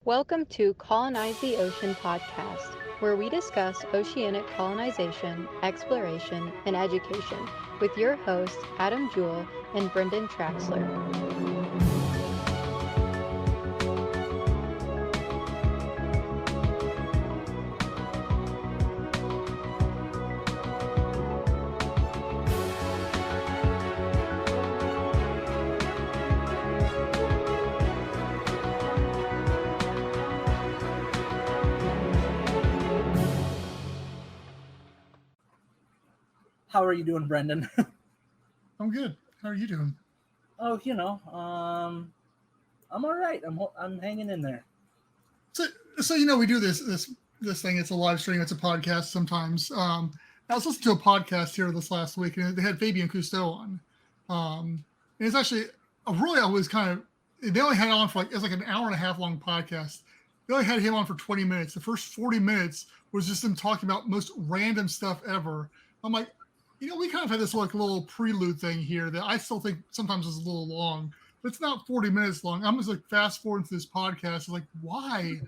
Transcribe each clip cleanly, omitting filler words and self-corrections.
Welcome to Colonize the Ocean podcast, where we discuss oceanic colonization, exploration, and education with your hosts Adam Jewell and Brendon Traxler. How are you doing, Brendon? I'm good. How are you doing? Oh, I'm all right. I'm hanging in there. So we do this thing. It's a live stream. It's a podcast sometimes. I was listening to a podcast here this last week, and they had Fabian Cousteau on. And it's actually they only had it on for it's like an hour and a half long podcast. They only had him on for 20 minutes. The first 40 minutes was just them talking about most random stuff ever. I'm like, we kind of had this little prelude thing here that I still think sometimes is a little long, but it's not 40 minutes long. I'm just fast forwarding through this podcast. Like, why?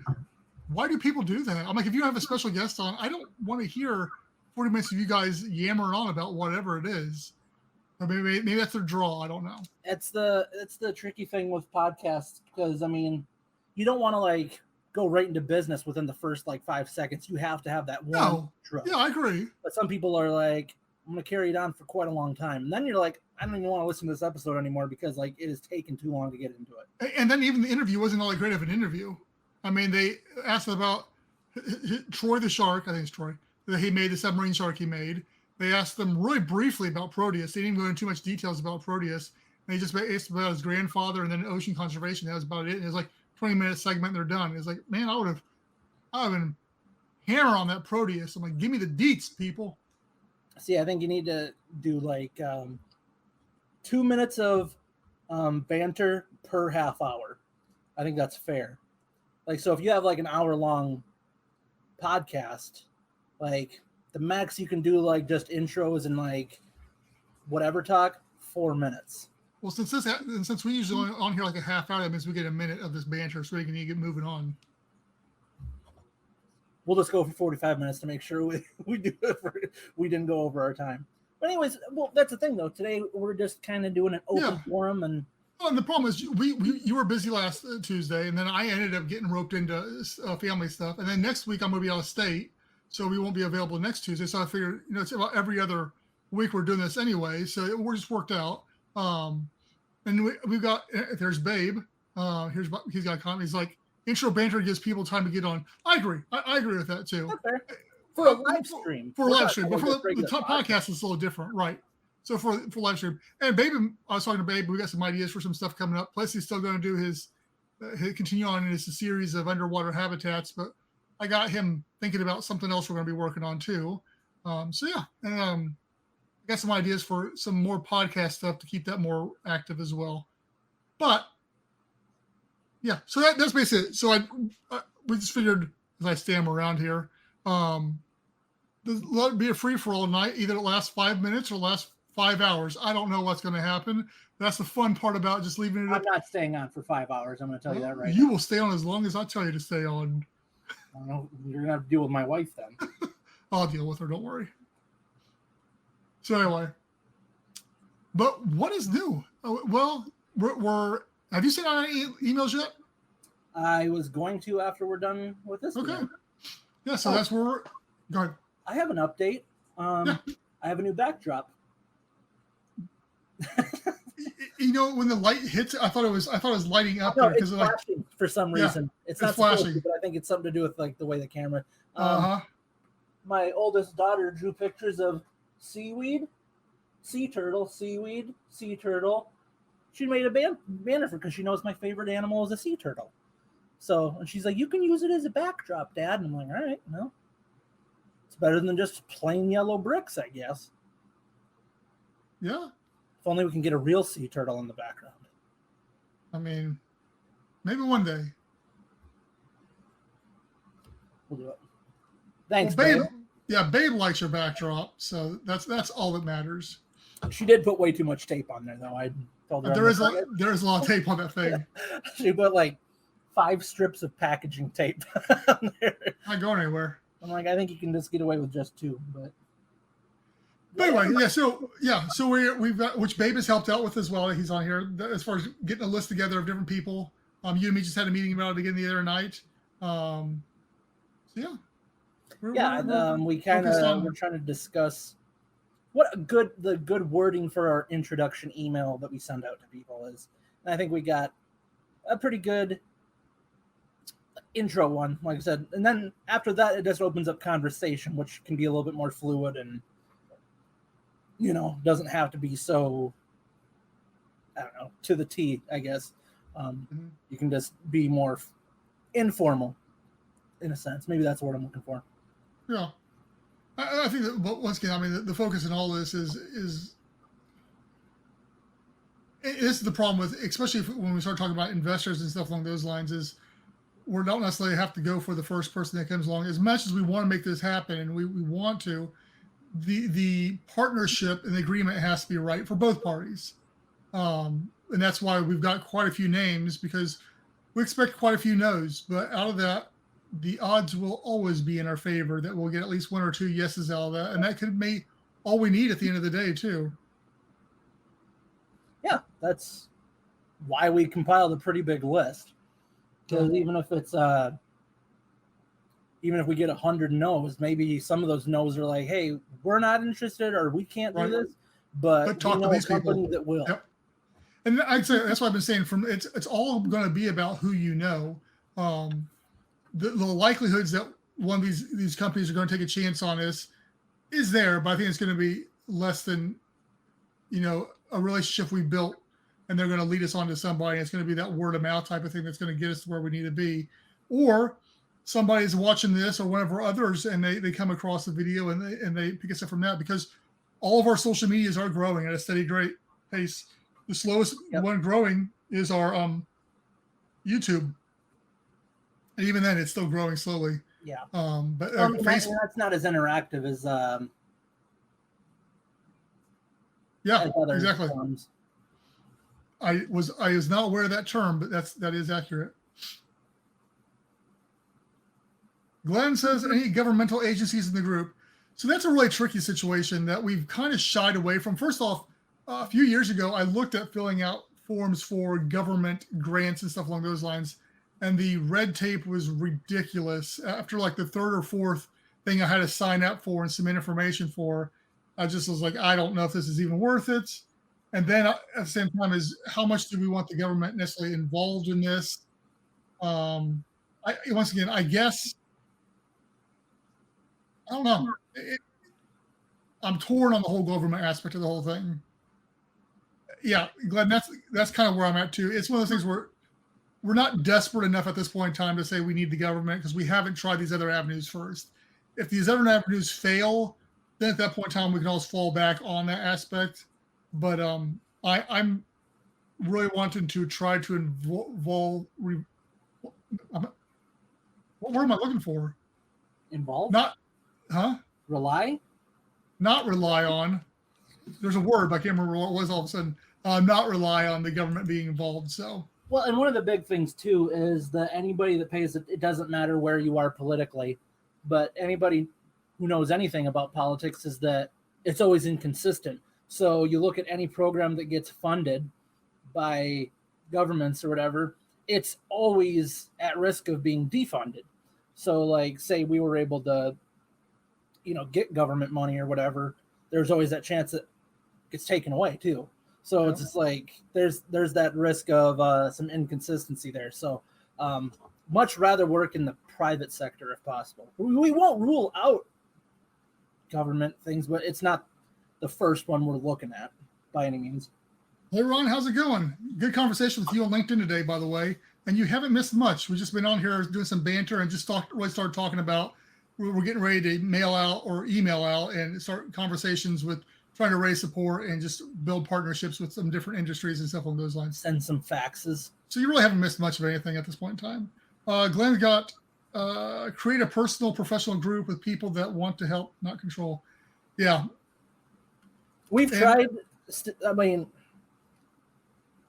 Why do people do that? I'm like, if you have a special guest on, I don't want to hear 40 minutes of you guys yammering on about whatever it is. Or maybe that's their draw. I don't know. It's the tricky thing with podcasts because you don't want to go right into business within the first 5 seconds. You have to have that one. Yeah, I agree. But some people are like, I'm going to carry it on for quite a long time. And then you're like, I don't even want to listen to this episode anymore because it has taken too long to get into it. And then even the interview wasn't all that great of an interview. I mean, they asked about Troy the shark. I think it's Troy. That he made the submarine shark he made. They asked them really briefly about Proteus. They didn't go into too much details about Proteus. They just asked about his grandfather and then ocean conservation. That was about it. And it was 20-minute segment and they're done. It's like, man, I would have been hammer on that Proteus. I'm like, give me the deets, people. See, I think you need to do 2 minutes of banter per half hour. I think that's fair. So if you have an hour long podcast, the max you can do just intros and whatever talk, 4 minutes. Well, since we usually on here a half hour, that means we get a minute of this banter so we can get moving on. We'll just go for 45 minutes to make sure we do it. We didn't go over our time. But anyways, well, that's the thing though. Today we're just kind of doing an open forum, and the problem is you were busy last Tuesday, and then I ended up getting roped into family stuff, and then next week I'm going to be out of state, so we won't be available next Tuesday. So I figured it's about every other week we're doing this anyway, so we're just worked out. And we've got there's Babe. He's got a comment. He's like, intro banter gives people time to get on. I agree. I agree with that too. Okay. For a live stream. For a live stream. But for the top podcast, it's a little different. Right. So for live stream. And Babe, I was talking to Babe, we got some ideas for some stuff coming up. Plus, he's still going to do his continue on in his series of underwater habitats. But I got him thinking about something else we're going to be working on too. So yeah. And I got some ideas for some more podcast stuff to keep that more active as well. But yeah, so that's basically it. So we just figured, as I stammer around here, let it be a free-for-all night. Either it lasts 5 minutes or lasts 5 hours. I don't know what's going to happen. That's the fun part about just leaving it. I'm not staying on for 5 hours. I'm going to tell you that right now. You will stay on as long as I tell you to stay on. I don't know. You're going to have to deal with my wife then. I'll deal with her. Don't worry. So anyway, but what is new? Well, we're have you sent out any emails yet? I was going to after we're done with this. Okay. Yeah, so that's where we're going. I have an update. I have a new backdrop. When the light hits it, I thought it was lighting up there because flashing for some reason. It's not flashing, but I think it's something to do with the way the camera. My oldest daughter drew pictures of seaweed, sea turtle, seaweed, sea turtle. She made a banner for because she knows my favorite animal is a sea turtle. So, and she's like, you can use it as a backdrop, Dad. And I'm like, all right, no. It's better than just plain yellow bricks, I guess. Yeah. If only we can get a real sea turtle in the background. I mean, maybe one day. We'll do it. Thanks, Babe. Yeah, Babe likes your backdrop, so that's all that matters. She did put way too much tape on there, though. I told her there is a lot of tape on that thing. She put 5 strips of packaging tape on there. Not going anywhere. I'm like, I think you can just get away with just 2, but anyway, so we've got, which Babe has helped out with as well. He's on here as far as getting a list together of different people. You and me just had a meeting about it again the other night. So yeah. We kind of we're trying to discuss what the good wording for our introduction email that we send out to people is. And I think we got a pretty good intro one, like I said. And then after that, it just opens up conversation, which can be a little bit more fluid and, doesn't have to be so, I don't know, to the T, I guess. You can just be more informal in a sense. Maybe that's the word I'm looking for. Yeah. I think that, but once again, I mean, the focus in all this is the problem with, especially when we start talking about investors and stuff along those lines, is we don't necessarily have to go for the first person that comes along. As much as we want to make this happen and we want to, the partnership and the agreement has to be right for both parties. And that's why we've got quite a few names, because we expect quite a few no's, but out of that, the odds will always be in our favor that we'll get at least 1 or 2 yeses out of that. And that could be all we need at the end of the day too. Yeah, that's why we compiled a pretty big list. Because even if it's even if we get 100 no's, maybe some of those no's are like, hey, we're not interested or we can't do this, but talk to these people that will. Yep. And I'd say that's what I've been saying, it's all going to be about who you know. The likelihoods that one of these companies are going to take a chance on is there, but I think it's going to be less than, a relationship we built and they're going to lead us on to somebody. It's going to be that word of mouth type of thing that's going to get us to where we need to be. Or somebody's watching this or one of our others and they come across the video and they pick us up from that, because all of our social medias are growing at a steady great pace. The slowest one growing is our YouTube. And even then, it's still growing slowly. Yeah. But that's not as interactive as exactly. Forms. I was not aware of that term, but that is accurate. Glenn says any governmental agencies in the group. So that's a really tricky situation that we've kind of shied away from. First off, a few years ago, I looked at filling out forms for government grants and stuff along those lines. And the red tape was ridiculous. After like the 3rd or 4th thing I had to sign up for and submit information for, I just was like, I don't know if this is even worth it. And then at the same time, is how much do we want the government necessarily involved in this? Once again, I guess, I don't know. I'm torn on the whole government aspect of the whole thing. Yeah, Glenn, that's kind of where I'm at too. It's one of those things where we're not desperate enough at this point in time to say we need the government, because we haven't tried these other avenues first. If these other avenues fail, then at that point in time, we can always fall back on that aspect. But I'm really wanting to try to involve. What word am I looking for? Involve? Rely? Not rely on. There's a word, but I can't remember what it was all of a sudden. Not rely on the government being involved. So. Well, and one of the big things, too, is that anybody that pays it doesn't matter where you are politically, but anybody who knows anything about politics is that it's always inconsistent. So you look at any program that gets funded by governments or whatever, it's always at risk of being defunded. So, like, say we were able to, get government money or whatever, there's always that chance that it gets taken away, too. So it's just like there's that risk of some inconsistency there. So much rather work in the private sector if possible. We won't rule out government things, but it's not the first one we're looking at by any means. Hey, Ron, how's it going? Good conversation with you on LinkedIn today, by the way. And you haven't missed much. We've just been on here doing some banter and just started talking about we're getting ready to mail out or email out and start conversations with trying to raise support and just build partnerships with some different industries and stuff along those lines. Send some faxes. So you really haven't missed much of anything at this point in time. Glenn's got create a personal professional group with people that want to help, not control. Yeah. We've tried,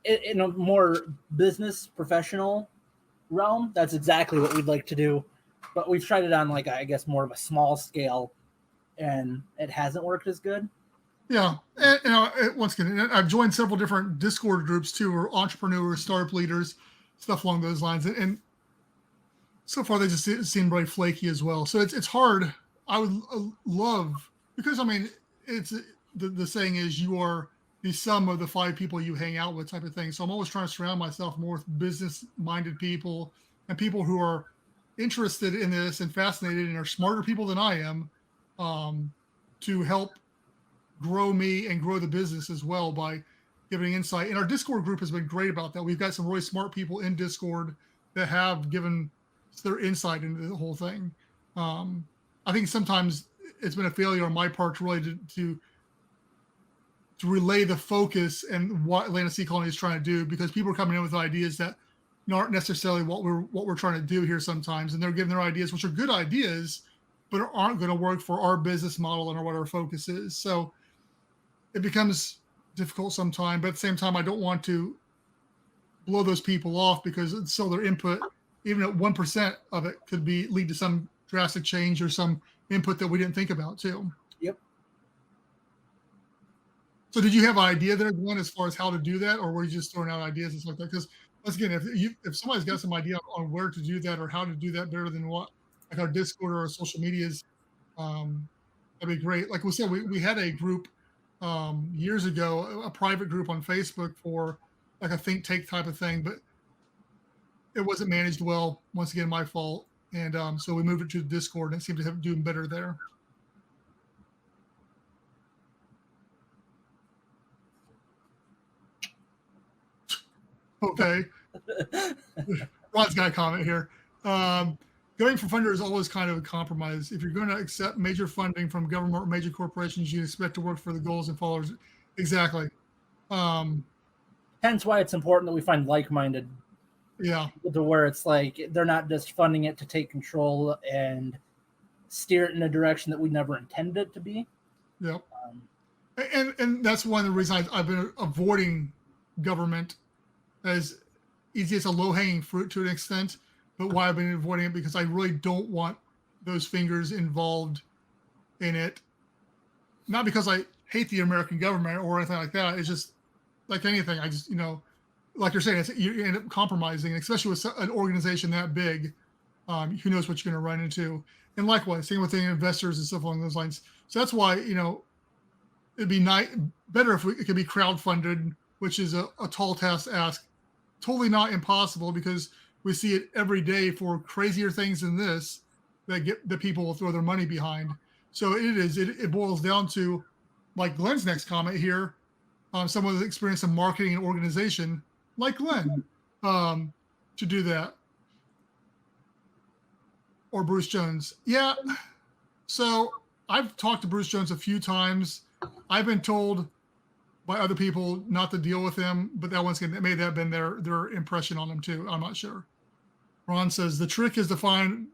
in a more business professional realm, that's exactly what we'd like to do. But we've tried it on like, I guess, more of a small scale, and it hasn't worked as good. Yeah, and once again, I've joined several different Discord groups too, or entrepreneurs, startup leaders, stuff along those lines, and so far they just seem very flaky as well. So it's hard. I would love, because I mean, it's the saying is you are the sum of the 5 people you hang out with, type of thing. So I'm always trying to surround myself more with business minded people and people who are interested in this and fascinated and are smarter people than I am, to help grow me and grow the business as well by giving insight. And our Discord group has been great about that. We've got some really smart people in Discord that have given their insight into the whole thing. I think sometimes it's been a failure on my part really to relay the focus and what Atlantic Sea Colony is trying to do, because people are coming in with ideas that aren't necessarily what we're trying to do here sometimes, and they're giving their ideas, which are good ideas, but aren't going to work for our business model and what our focus is. So it becomes difficult sometimes, but at the same time, I don't want to blow those people off, because it's still their input, even at 1% of it could lead to some drastic change or some input that we didn't think about too. Yep. So did you have an idea there, Glenn, as far as how to do that, or were you just throwing out ideas and stuff like that? Because once again, if somebody's got some idea on where to do that or how to do that better than what, like our Discord or our social medias, that'd be great. Like we said, we had a group years ago, a private group on Facebook for like a think tank type of thing, but it wasn't managed well. Once again, my fault. And so we moved it to Discord, and it seemed to have doing better there. Okay. Ron's got a comment here. Going for funder is always kind of a compromise. If you're going to accept major funding from government or major corporations, you expect to work for the goals and followers. Exactly. Hence why it's important that we find like-minded. Yeah. To where it's like they're not just funding it to take control and steer it in a direction that we never intended it to be. Yep. And that's one of the reasons I've been avoiding government, as easy as a low-hanging fruit to an extent, but why I've been avoiding it, because I really don't want those fingers involved in it. Not because I hate the American government or anything like that. It's just like anything. I just, like you're saying, you end up compromising, especially with an organization that big. Who knows what you're going to run into? And likewise, same with the investors and stuff along those lines. So that's why, it'd be better if it could be crowdfunded, which is a tall task to ask. Totally not impossible, because we see it every day for crazier things than this that people will throw their money behind. So it boils down to, like Glenn's next comment here, someone with experience in marketing and organization, like Glenn, to do that. Or Bruce Jones. Yeah. So I've talked to Bruce Jones a few times. I've been told by other people not to deal with him, but that once again, may have been their impression on him too. I'm not sure. Ron says the trick is to find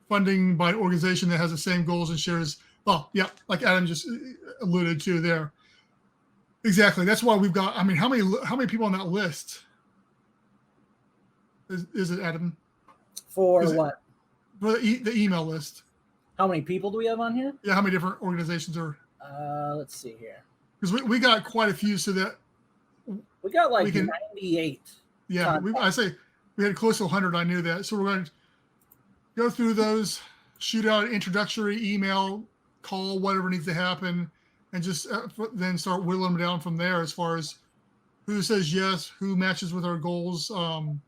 funding by an organization that has the same goals and shares. Well, yeah, like Adam just alluded to there. Exactly. That's why we've got. I mean, how many people on that list? Is it, Adam? For what? For the email list. How many people do we have on here? Yeah, how many different organizations are? Let's see here. Because we got quite a few, so that we got like 98. Yeah, I say we had close to 100. I knew that. So we're going to go through those, shoot out an introductory email, call, whatever needs to happen, and just then start whittling them down from there as far as who says yes, who matches with our goals, and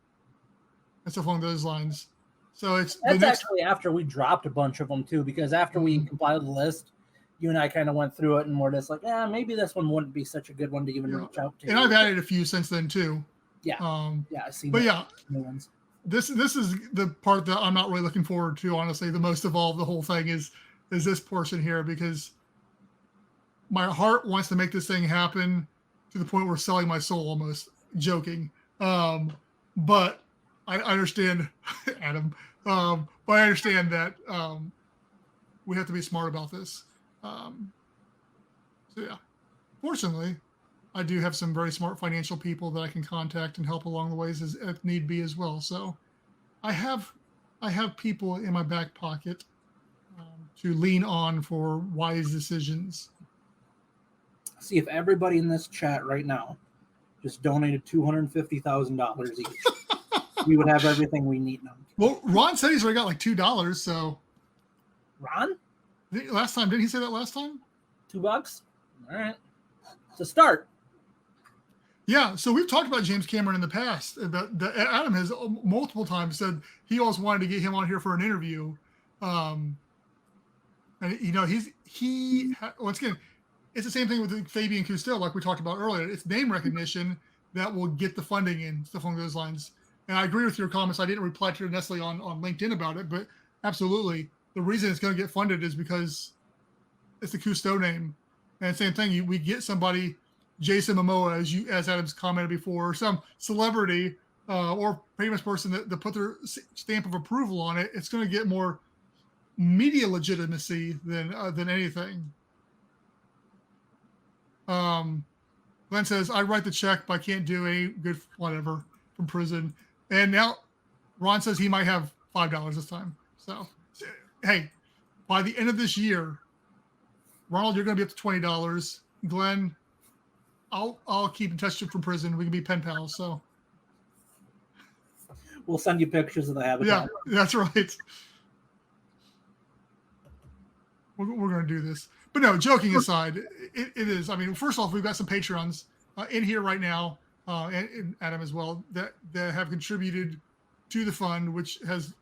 stuff along those lines. So that's actually after we dropped a bunch of them too, because after we compiled the list, you and I kind of went through it and we're just like, maybe this one wouldn't be such a good one to even reach out to. And I've added a few since then too. Yeah. I see. But new ones. This is the part that I'm not really looking forward to, honestly. The most of all, the whole thing is this portion here, because my heart wants to make this thing happen to the point where selling my soul, almost joking. But I understand, Adam. But I understand that we have to be smart about this. So yeah, fortunately, I do have some very smart financial people that I can contact and help along the ways if need be as well. So I have people in my back pocket to lean on for wise decisions. See, if everybody in this chat right now just donated $250,000 each, we would have everything we need now. Well, Ron said he's already got like $2, so. Ron? Last time, didn't he say that last time? $2? All right. To start. Yeah, so we've talked about James Cameron in the past. Adam has multiple times said he always wanted to get him on here for an interview. And once again, it's the same thing with Fabian Cousteau, like we talked about earlier. It's name recognition that will get the funding in, stuff along those lines. And I agree with your comments. I didn't reply to you necessarily on LinkedIn about it, but absolutely, the reason it's going to get funded is because it's the Cousteau name. And same thing, we get somebody, Jason Momoa, as Adam's commented before, or some celebrity or famous person that put their stamp of approval on it. It's going to get more media legitimacy than anything. Glenn says, I write the check, but I can't do any good whatever from prison. And now Ron says he might have $5 this time. So, hey, by the end of this year, Ronald, you're going to be up to $20. Glenn, I'll keep in touch with you from prison. We can be pen pals. So we'll send you pictures of the habitat. Yeah, that's right. We're going to do this. But no, joking aside, it is. I mean, first off, we've got some Patreons in here right now, and Adam as well, that have contributed to the fund, which has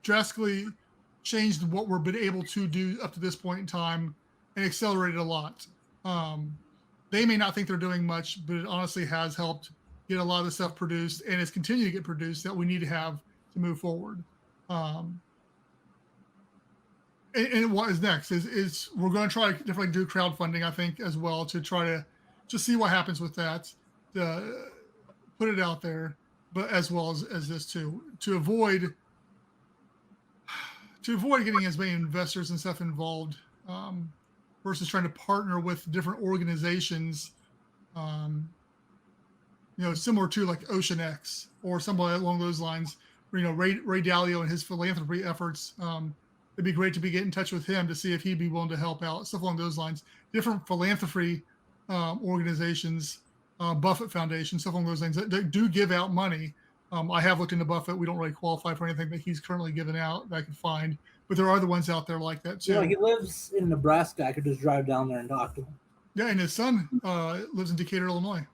drastically changed what we've been able to do up to this point in time and accelerated a lot. They may not think they're doing much, but it honestly has helped get a lot of the stuff produced, and it's continuing to get produced that we need to have to move forward. And what is next is we're going to try to definitely do crowdfunding, I think, as well, to try to just see what happens with that, put it out there, but as well as this too, to avoid getting as many investors and stuff involved, versus trying to partner with different organizations, similar to like Ocean X or somebody along those lines. Where, Ray Dalio and his philanthropy efforts. It'd be great to be getting in touch with him to see if he'd be willing to help out, stuff along those lines. Different philanthropy organizations, Buffett Foundation, stuff along those lines that do give out money. I have looked into Buffett. We don't really qualify for anything that he's currently giving out that I can find, but there are other ones out there like that too. He lives in Nebraska. I could just drive down there and talk to him. Yeah, and his son lives in Decatur, Illinois.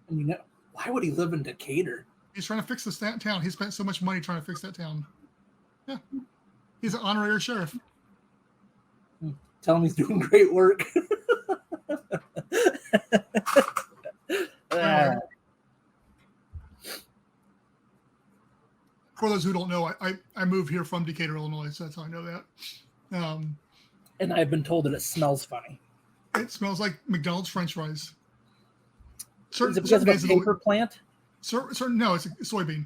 And why would he live in Decatur? He's trying to fix this town. He spent so much money trying to fix that town. Yeah, he's an honorary sheriff. Tell him he's doing great work. For those who don't know, I moved here from Decatur, Illinois, so that's how I know that. And I've been told that it smells funny. It smells like McDonald's French fries. Is it because of a paper plant? No, it's a soybean.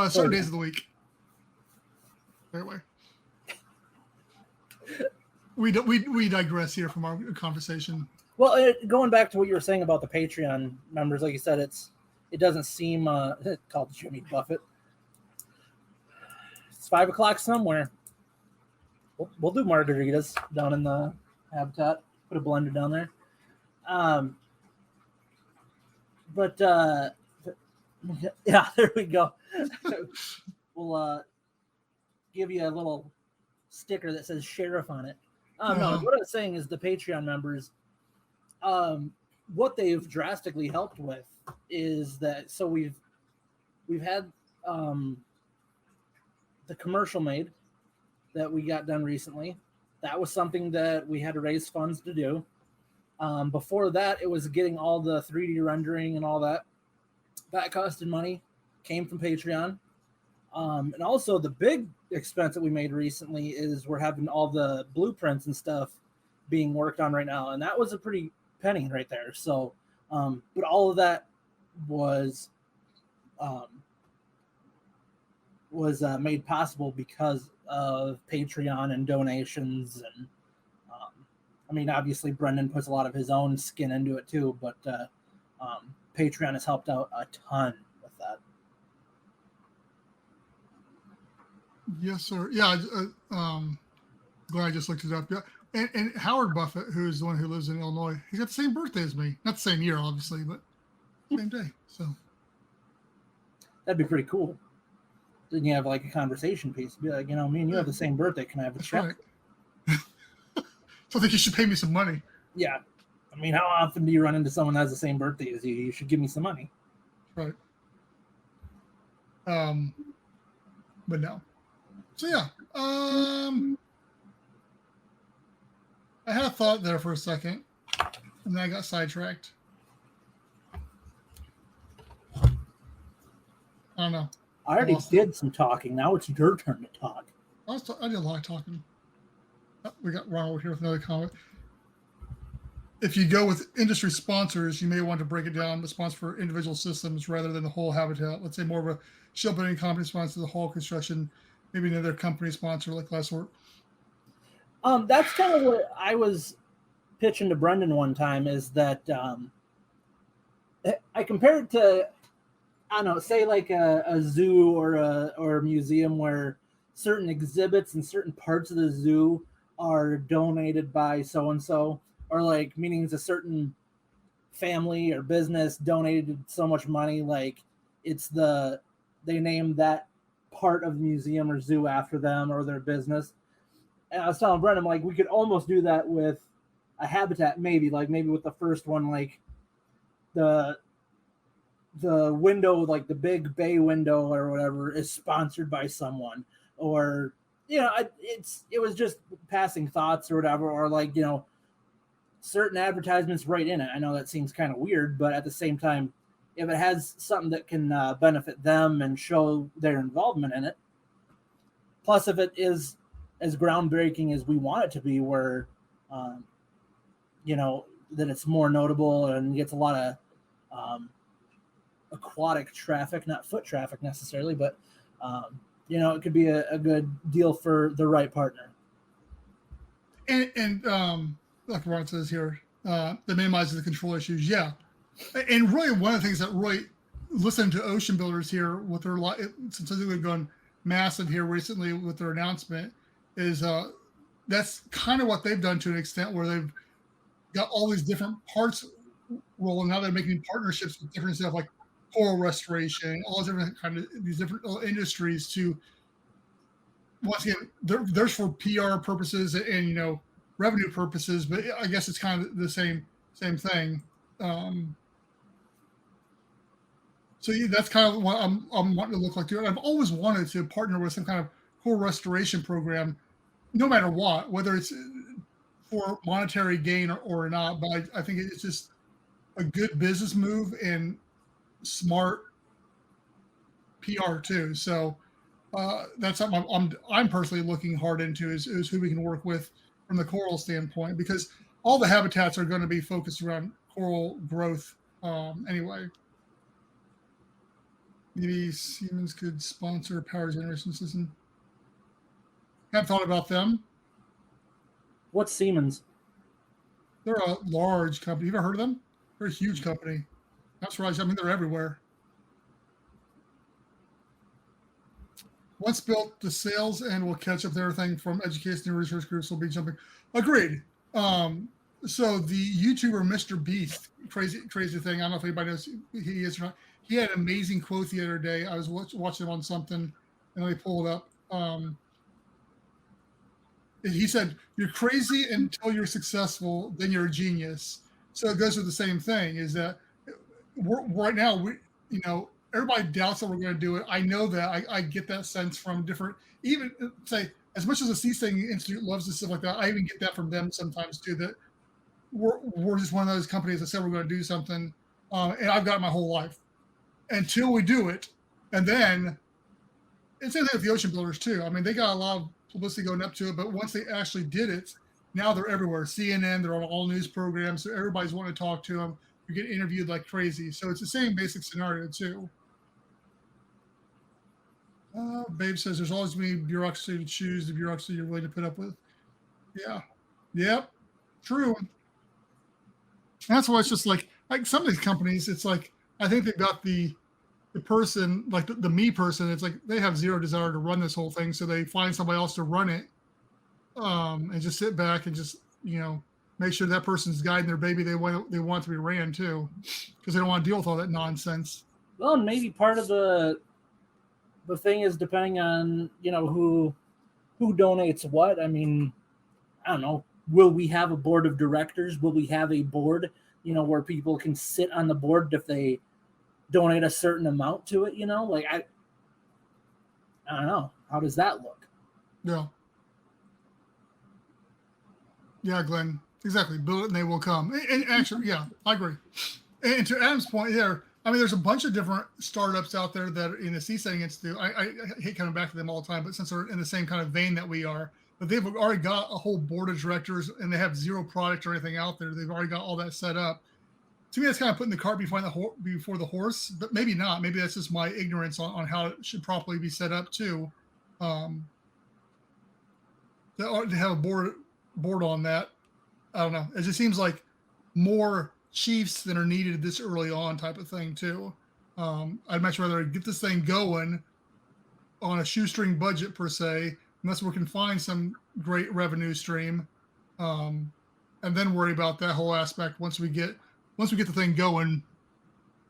Certain days of the week. Anyway, we digress here from our conversation. Well, going back to what you were saying about the Patreon members, like you said, it doesn't seem called Jimmy Buffett. It's 5:00 somewhere. We'll do margaritas down in the habitat. Put a blender down there. Yeah, there we go. We'll give you a little sticker that says sheriff on it. No, what I was saying is the Patreon members, what they've drastically helped with is that, so we've had the commercial made that we got done recently. That was something that we had to raise funds to do. Before that, it was getting all the 3D rendering and all that. That costed money, came from Patreon. And also the big expense that we made recently is we're having all the blueprints and stuff being worked on right now. And that was a pretty penny right there. So, but all of that was made possible because of Patreon and donations. And obviously Brendon puts a lot of his own skin into it too, but Patreon has helped out a ton with that. Yes, sir. Yeah, glad I just looked it up. Yeah, and Howard Buffett, who's the one who lives in Illinois, he's got the same birthday as me. Not the same year, obviously, but same day. So that'd be pretty cool. Then you have like a conversation piece. Be like, me and you have the same birthday. Can I have a check? Right. So I think you should pay me some money. Yeah. I mean, how often do you run into someone that has the same birthday as you? You should give me some money. Right. But no. So yeah. I had a thought there for a second, and then I got sidetracked. I don't know. I already did some talking. Now it's your turn to talk. I did a lot of talking. Oh, we got Ronald here with another comment. If you go with industry sponsors, you may want to break it down to sponsor for individual systems rather than the whole habitat. Let's say more of a shipbuilding company sponsor the whole construction, maybe another company sponsor like Glasswork. That's kind of what I was pitching to Brendon one time, is that I compared it to, I don't know, say like a zoo or a museum where certain exhibits and certain parts of the zoo are donated by so-and-so, or like meaning it's a certain family or business donated so much money, like they named that part of the museum or zoo after them or their business. And I was telling Brendon, like, we could almost do that with a habitat, maybe with the first one, like the window, like the big bay window or whatever, is sponsored by someone, or it was just passing thoughts or whatever, or like certain advertisements right in it. I know that seems kind of weird, but at the same time, if it has something that can benefit them and show their involvement in it, plus if it is as groundbreaking as we want it to be, where that it's more notable and gets a lot of aquatic traffic, not foot traffic necessarily, but it could be a good deal for the right partner. And like Ron says here, that minimizes the control issues. Yeah. And really, one of the things that really, listening to Ocean Builders here with their, since we've gone massive here recently with their announcement, is that's kind of what they've done to an extent, where they've got all these different parts rolling. Now they're making partnerships with different stuff like coral restoration, all these different industries to, once again, there's for PR purposes and revenue purposes, but I guess it's kind of the same thing. So yeah, that's kind of what I'm wanting to look like too. I've always wanted to partner with some kind of coral restoration program, no matter what, whether it's for monetary gain or not. But I think it's just a good business move and smart PR too. So that's something I'm personally looking hard into is who we can work with from the coral standpoint, because all the habitats are going to be focused around coral growth anyway. Maybe Siemens could sponsor a power generation system. Haven't thought about them. What's Siemens? They're a large company. You ever heard of them? They're a huge company. Not surprised. I mean, they're everywhere. Once built, the sales and will catch up to everything from education and research groups will be jumping. Agreed. So the YouTuber Mr. Beast, crazy thing. I don't know if anybody knows who he is or not. He had an amazing quote the other day. I was watching him on something, and let me pull it up. He said, "You're crazy until you're successful, then you're a genius." So it goes with the same thing. Is that right now everybody doubts that we're going to do it. I know that. I get that sense from different, even say, as much as the Seasting Institute loves this stuff like that, I even get that from them sometimes too, that we're just one of those companies that said we're going to do something, and I've got it my whole life until we do it. And then it's same thing with the Ocean Builders too. I mean, they got a lot of publicity going up to it, but once they actually did it, now they're everywhere. CNN, they're on all news programs, so everybody's wanting to talk to them. You get interviewed like crazy. So it's the same basic scenario too. Babe says there's always going to be bureaucracy to choose the bureaucracy you're willing to put up with. Yeah. Yep. True. And that's why it's just like some of these companies, it's like I think they've got the the person, like the me person, it's like they have zero desire to run this whole thing, so they find somebody else to run it, and just sit back and just make sure that person's guiding their baby they want to be ran too, because they don't want to deal with all that nonsense. Well, and maybe part of the thing is depending on who donates what. I mean, I don't know. Will we have a board of directors? Will we have a board, where people can sit on the board if they donate a certain amount to it? Like I don't know. How does that look? Yeah, Glenn. Exactly. Build it and they will come. And actually, yeah, I agree. And to Adam's point there, I mean, there's a bunch of different startups out there that are in the C-Setting Institute. I hate coming back to them all the time, but since they're in the same kind of vein that we are, but they've already got a whole board of directors and they have zero product or anything out there. They've already got all that set up. To me, that's kind of putting the cart before the horse, but maybe not. Maybe that's just my ignorance on how it should properly be set up too. To have a board on that, I don't know. It just seems like more chiefs than are needed this early on type of thing too. I'd much rather get this thing going on a shoestring budget per se, unless we can find some great revenue stream, and then worry about that whole aspect once we get the thing going,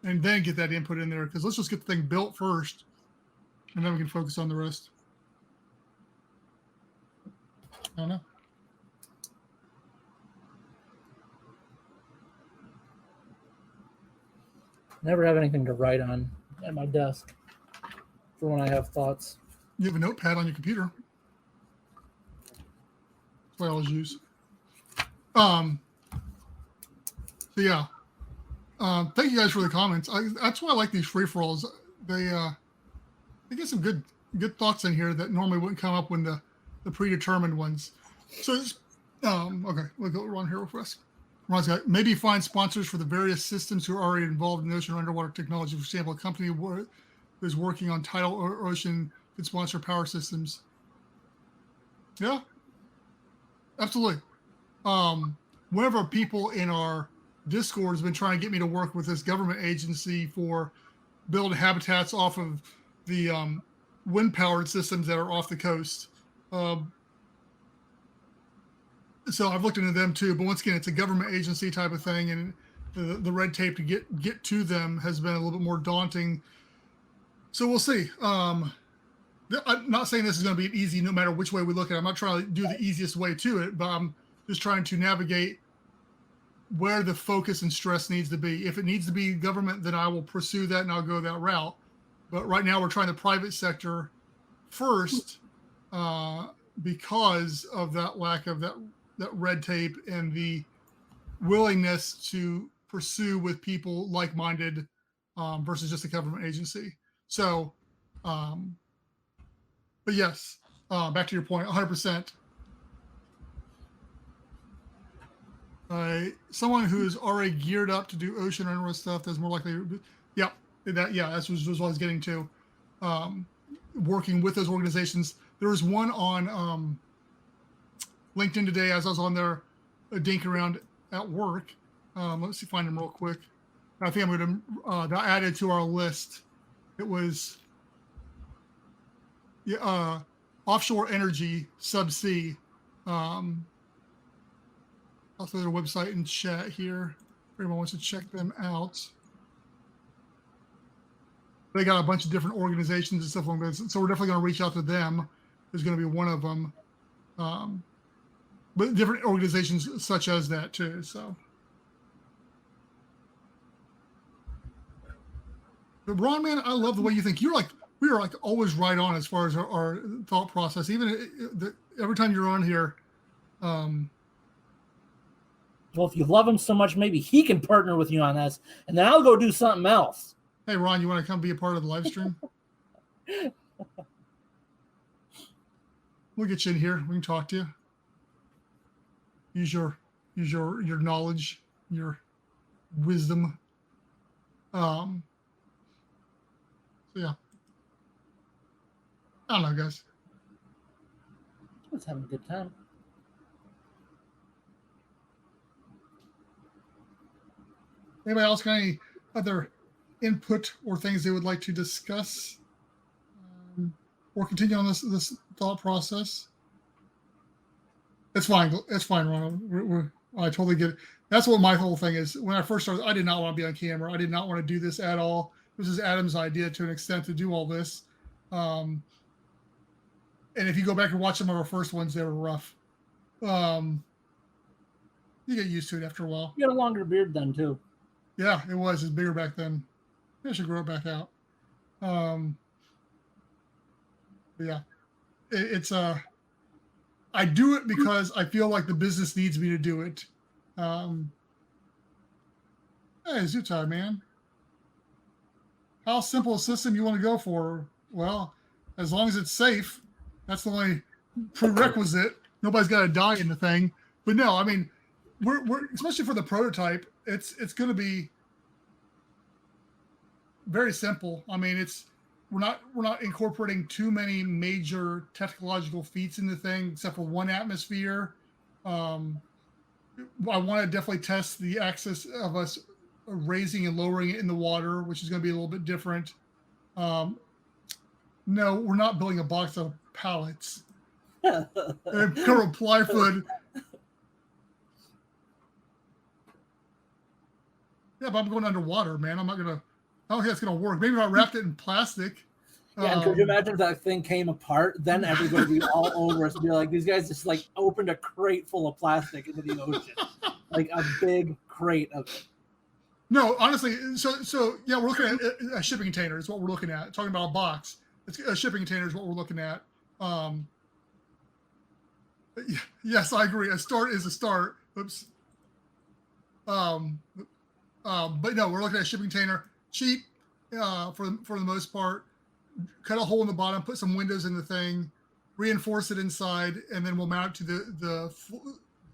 and then get that input in there. Because let's just get the thing built first, and then we can focus on the rest. I don't know. Never have anything to write on at my desk for when I have thoughts. You have a notepad on your computer. That's what I always use. So yeah. Thank you guys for the comments. That's why I like these free-for-alls. They get some good thoughts in here that normally wouldn't come up when the predetermined ones. So okay, we'll go Ron here for us. Ron's got maybe find sponsors for the various systems who are already involved in ocean or underwater technology. For example, a company who is working on tidal or ocean could sponsor power systems. Yeah, absolutely. One of our people in our Discord has been trying to get me to work with this government agency for building habitats off of the wind-powered systems that are off the coast. So I've looked into them too, but once again, it's a government agency type of thing, and the red tape to get to them has been a little bit more daunting. So we'll see. I'm not saying this is going to be easy no matter which way we look at it. I'm not trying to do the easiest way to it, but I'm just trying to navigate where the focus and stress needs to be. If it needs to be government, then I will pursue that and I'll go that route. But right now we're trying the private sector first, because of that lack of that red tape and the willingness to pursue with people like-minded, versus just a government agency. So, but yes, back to your point, 100%. Someone who's already geared up to do ocean underwater stuff that's more likely. That's what I was getting to. Working with those organizations. There was one on LinkedIn today as I was on there dinking around at work. Let's see, find them real quick. I think I'm going to add it to our list. It was offshore energy subsea. I'll throw their website in chat here. If anyone wants to check them out. They got a bunch of different organizations and stuff like that. So we're definitely going to reach out to them. There's going to be one of them. But different organizations such as that too. So, but Ron, man, I love the way you think. We are like always right on as far as our thought process. Even every time you're on here. Well, if you love him so much, maybe he can partner with you on this, and then I'll go do something else. Hey, Ron, you want to come be a part of the live stream? We'll get you in here. We can talk to you. Use your knowledge, your wisdom. So yeah. I don't know, guys. Let's have a good time. Anybody else got any other input or things they would like to discuss or continue on this thought process? It's fine. It's fine, Ron. I totally get it. That's what my whole thing is. When I first started, I did not want to be on camera. I did not want to do this at all. This is Adam's idea to an extent to do all this. And if you go back and watch some of our first ones, they were rough. You get used to it after a while. You had a longer beard then too. Yeah, it was. It's bigger back then. I should grow it back out. Yeah, it's I do it because I feel like the business needs me to do it. Hey, Zutai, man. How simple a system you want to go for? Well, as long as it's safe, that's the only prerequisite. Nobody's got to die in the thing. But no, I mean, we're especially for the prototype, it's going to be very simple. I mean, we're not incorporating too many major technological feats in the thing, except for one atmosphere. I want to definitely test the access of us raising and lowering it in the water, which is going to be a little bit different. No, we're not building a box of pallets. Cover plywood. Yeah, but I'm going underwater, man. I don't think that's going to work. Maybe if I wrapped it in plastic. Yeah, and could you imagine if that thing came apart? Then everybody would be all over us and be like, these guys just like opened a crate full of plastic into the ocean. Like a big crate of it. No, honestly, so yeah, we're looking at a shipping container is what we're looking at. Talking about a box. A shipping container is what we're looking at. Yes, I agree. A start is a start. Oops. But no, we're looking at a shipping container. Cheap for the most part. Cut a hole in the bottom, put some windows in the thing, reinforce it inside, and then we'll mount it to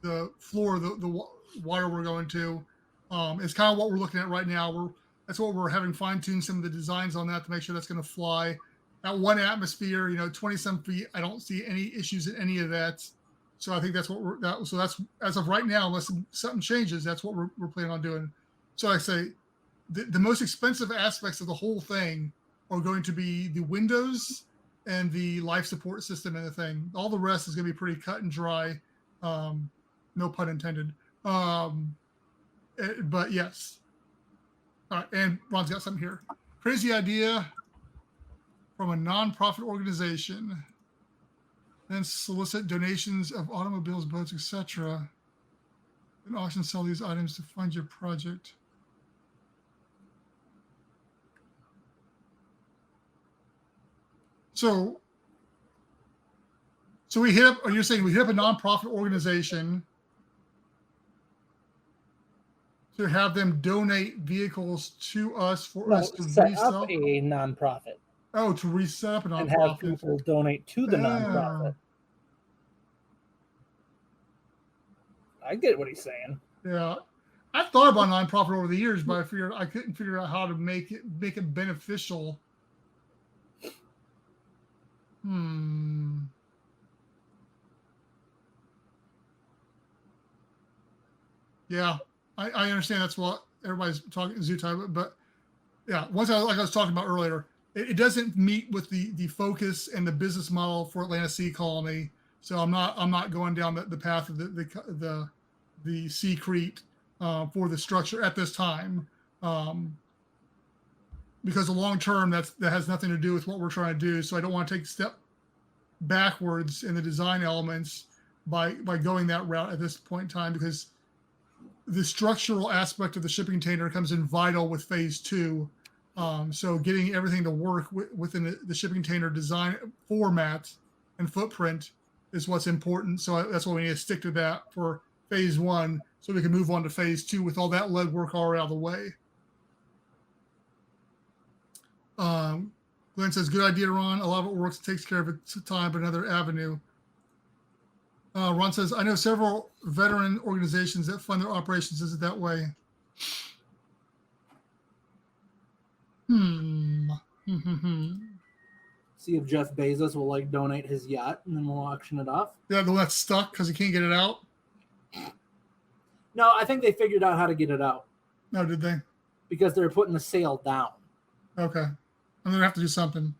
the floor of the wire we're going to. It's kind of what we're looking at right now. That's what we're having fine-tune some of the designs on that to make sure that's going to fly. At one atmosphere, 20-some feet, I don't see any issues in any of that. So I think that's what that's as of right now, unless something changes, that's what we're planning on doing. So I say the most expensive aspects of the whole thing are going to be the windows and the life support system and the thing. All the rest is going to be pretty cut and dry. No pun intended. But yes. All right, and Ron's got something here. Crazy idea from a nonprofit organization. Then solicit donations of automobiles, boats, etc. And auction sell these items to fund your project. So we hit up, or you're saying we hit up a nonprofit organization to have them donate vehicles to us for us to set resell? up a nonprofit. Oh, to reset up a nonprofit. And have people donate to the nonprofit. I get what he's saying. Yeah. I've thought about nonprofit over the years, but I figured I couldn't figure out how to make it beneficial. Yeah, I understand that's what everybody's talking Zutai, but yeah, like I was talking about earlier, it doesn't meet with the focus and the business model for Atlanta Sea Colony. So I'm not going down the path of the Secrete for the structure at this time, because the long term that has nothing to do with what we're trying to do. So I don't want to take a step backwards in the design elements by going that route at this point in time, because the structural aspect of the shipping container comes in vital with phase 2. So getting everything to work within the shipping container design format and footprint is what's important. So that's why we need to stick to that for phase 1, so we can move on to phase 2 with all that lead work already out of the way. Glenn says, good idea, Ron. A lot of it works, it takes care of its time, but another avenue. Ron says, I know several veteran organizations that fund their operations. Is it that way? See if Jeff Bezos will donate his yacht, and then we'll auction it off. Yeah, the one that's stuck because he can't get it out. No, I think they figured out how to get it out. No, did they? Because they're putting the sail down. Okay. I'm going to have to do something.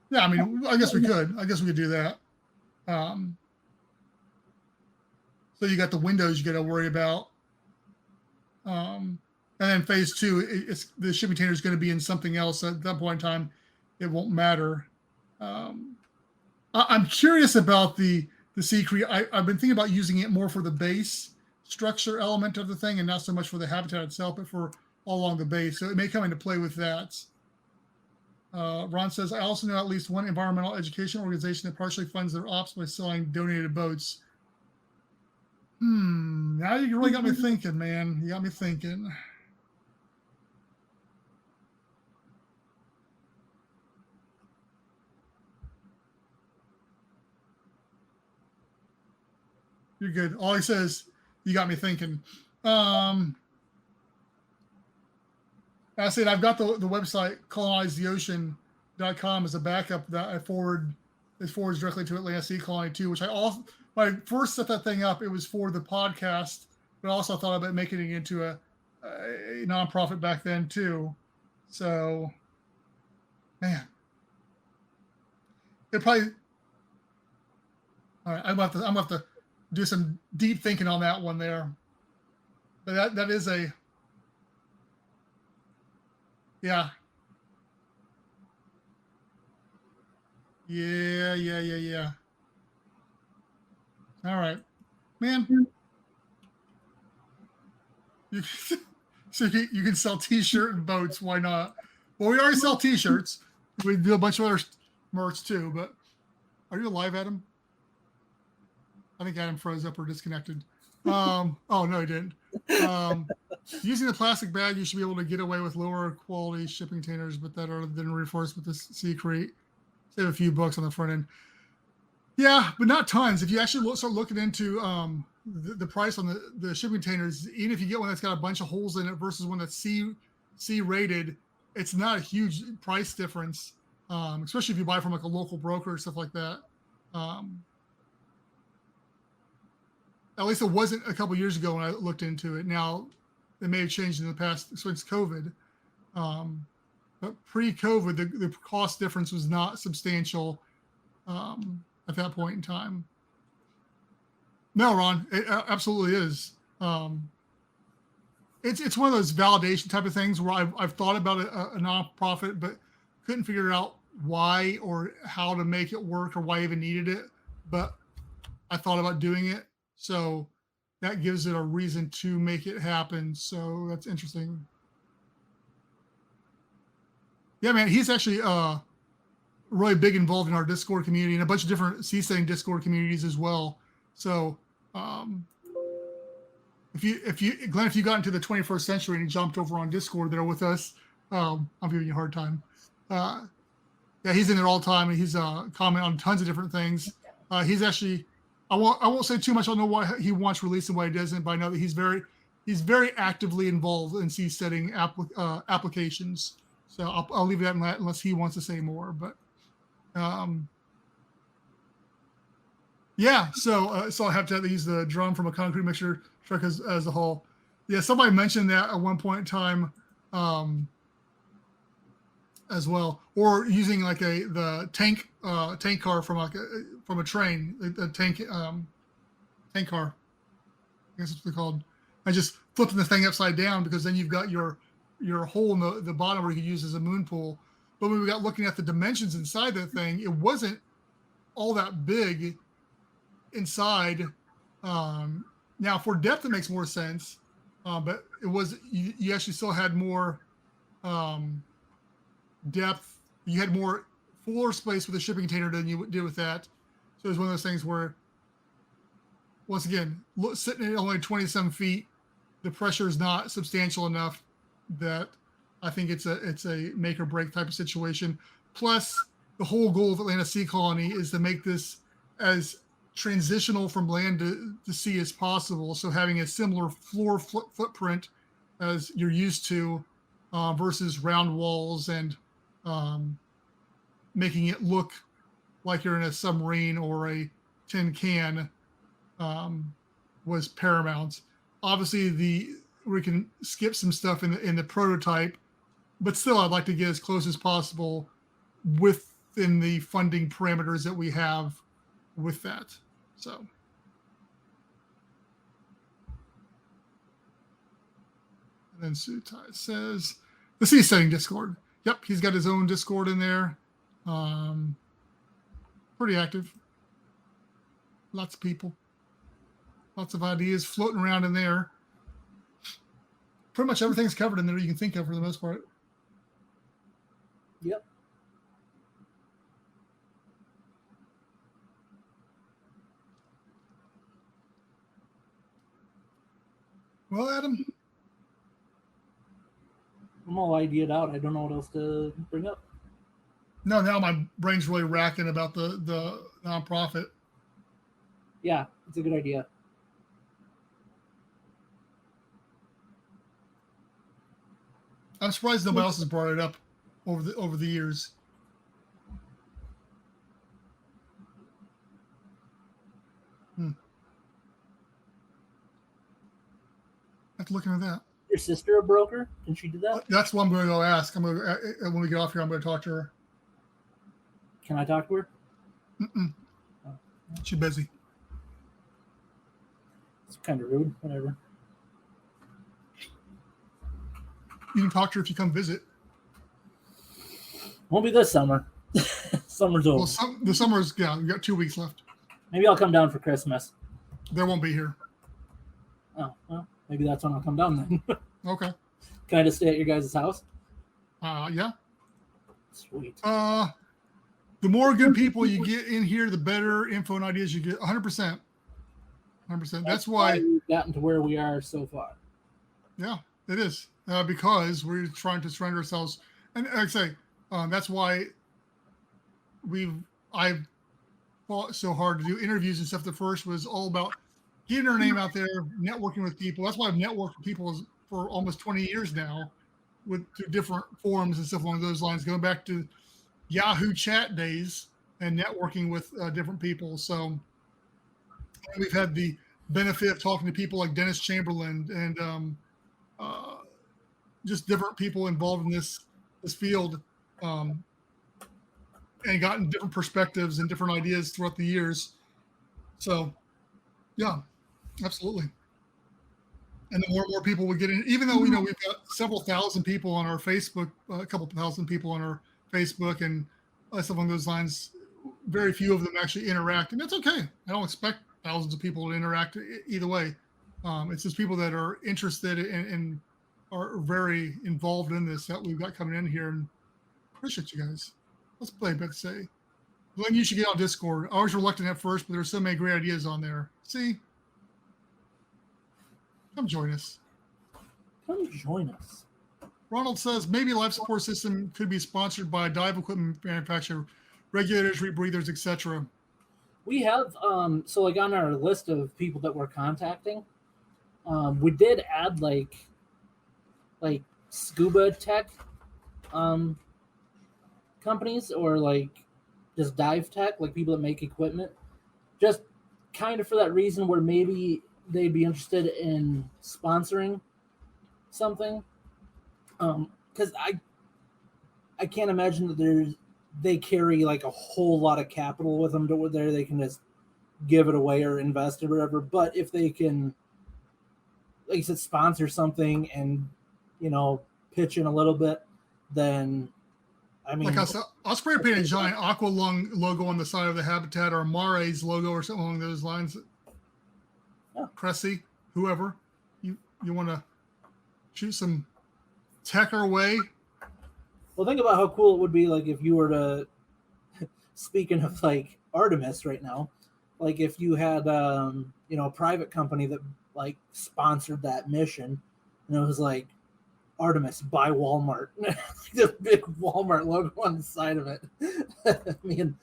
Yeah, I mean, I guess we could. I guess we could do that. So you got the windows you got to worry about. And then phase 2, it's the shipping container is going to be in something else. At that point in time, it won't matter. I'm curious about the Secret. I've been thinking about using it more for the base structure element of the thing, and not so much for the habitat itself, but for all along the base. So it may come into play with that. Ron says, I also know at least one environmental education organization that partially funds their ops by selling donated boats. Now you really got me thinking, man. You got me thinking. You're good. All he says, you got me thinking. I said I've got the website colonizetheocean.com as a backup that I forwards directly to Atlantic Sea Colony too, which I also, when I first set that thing up, it was for the podcast, but also thought about making it into a nonprofit back then too. So, man, it probably. All right, I'm gonna have to do some deep thinking on that one there. But that is a. Yeah. Yeah. All right, man. So you can sell T-shirt and boats. Why not? Well, we already sell T-shirts. We do a bunch of other merch too. But are you alive, Adam? I think Adam froze up or disconnected. Oh no, he didn't. Using the plastic bag, you should be able to get away with lower quality shipping containers, but that are then reinforced with this Secret. Save a few bucks on the front end. Yeah, but not tons. If you actually start looking into the price on the shipping containers, even if you get one that's got a bunch of holes in it versus one that's C rated, it's not a huge price difference, especially if you buy from like a local broker or stuff like that. At least it wasn't a couple years ago when I looked into it. Now, it may have changed in the past since COVID. But pre-COVID, the cost difference was not substantial at that point in time. No, Ron, it absolutely is. It's one of those validation type of things where I've thought about a nonprofit, but couldn't figure out why or how to make it work or why I even needed it. But I thought about doing it. So that gives it a reason to make it happen. So that's interesting. Yeah, man, he's actually really big involved in our Discord community and a bunch of different seasetting Discord communities as well. So if you Glenn, if you got into the 21st century and you jumped over on Discord there with us, I'm giving you a hard time. Yeah, he's in there all the time and he's commenting on tons of different things. He's actually, I won't say too much. I don't know why he wants released and why he doesn't, but I know that he's very actively involved in seasetting applications. So I'll leave it at that unless he wants to say more. But yeah, so I have to use the drum from a concrete mixer truck as a whole. Yeah, somebody mentioned that at one point in time as well, or using like the tank car from a train, a tank car. I guess it's what they're called. And just flipping the thing upside down because then you've got your hole in the bottom where you could use as a moon pool. But when we got looking at the dimensions inside that thing, it wasn't all that big inside. Now for depth, it makes more sense. But it was, you actually still had more depth. You had more floor space with a shipping container than you did with that. So it was one of those things where, once again, sitting at only 27 feet, the pressure is not substantial enough that I think it's a make or break type of situation. Plus, the whole goal of Atlantic Sea Colony is to make this as transitional from land to sea as possible. So having a similar floor footprint as you're used to versus round walls and making it look like you're in a submarine or a tin can was paramount. Obviously, we can skip some stuff in the prototype, but still, I'd like to get as close as possible within the funding parameters that we have with that. So. And then Sutai says, the C setting Discord. Yep, he's got his own Discord in there. Pretty active. Lots of people. Lots of ideas floating around in there. Pretty much everything's covered in there you can think of for the most part. Yep. Well, Adam, I'm all ideaed out. I don't know what else to bring up. No, now my brain's really racking about the nonprofit. Yeah, it's a good idea. I'm surprised nobody else has brought it up over the years. Have to look into that. Your sister a broker? Can she do that? That's what I'm going to go ask. When we get off here, I'm going to talk to her. Can I talk to her? Mm-mm. Oh. She's busy. It's kind of rude. Whatever. You can talk to her if you come visit. Won't be this summer. Summer's over. Well, the summer's, we got 2 weeks left. Maybe I'll come down for Christmas. There won't be here. Oh, well, maybe that's when I'll come down then. Okay. Can I just stay at your guys' house? Yeah. Sweet. The more good people you get in here, the better info and ideas you get. 100%. 100%. That's why we've gotten to where we are so far. Yeah, it is. Because we're trying to surrender ourselves. And like I say, that's why I've fought so hard to do interviews and stuff. The first was all about getting our name out there, networking with people. That's why I've networked with people for almost 20 years now through different forums and stuff along those lines, going back to Yahoo chat days and networking with different people. So we've had the benefit of talking to people like Dennis Chamberlain and just different people involved in this field, and gotten different perspectives and different ideas throughout the years. So, yeah, absolutely. And the more and more people we get in, even though we've got several thousand people on our Facebook, a couple thousand people on our Facebook and stuff along those lines, very few of them actually interact, and that's okay. I don't expect thousands of people to interact either way. It's just people that are interested and are very involved in this that we've got coming in here, and appreciate you guys. Let's play Beth say. Glenn, you should get on Discord. I was reluctant at first, but there's so many great ideas on there. See? Come join us. Come join us. Ronald says maybe life support system could be sponsored by a dive equipment manufacturer, regulators, rebreathers, etc. We have so like on our list of people that we're contacting, we did add like scuba tech companies, or like just dive tech, like people that make equipment, just kind of for that reason where maybe they'd be interested in sponsoring something. Because I can't imagine that they carry like a whole lot of capital with them to where they can just give it away or invest or whatever. But if they can, like you said, sponsor something and pitch in a little bit, then I mean, like I'll spray paint a giant aqua lung logo on the side of the habitat, or Mare's logo or something along those lines. Yeah. Cressy, whoever you want to shoot some tech our way. Well, think about how cool it would be, like if you were to, speaking of like Artemis right now, like if you had a private company that like sponsored that mission, and it was like Artemis by Walmart, the big Walmart logo on the side of it. I mean,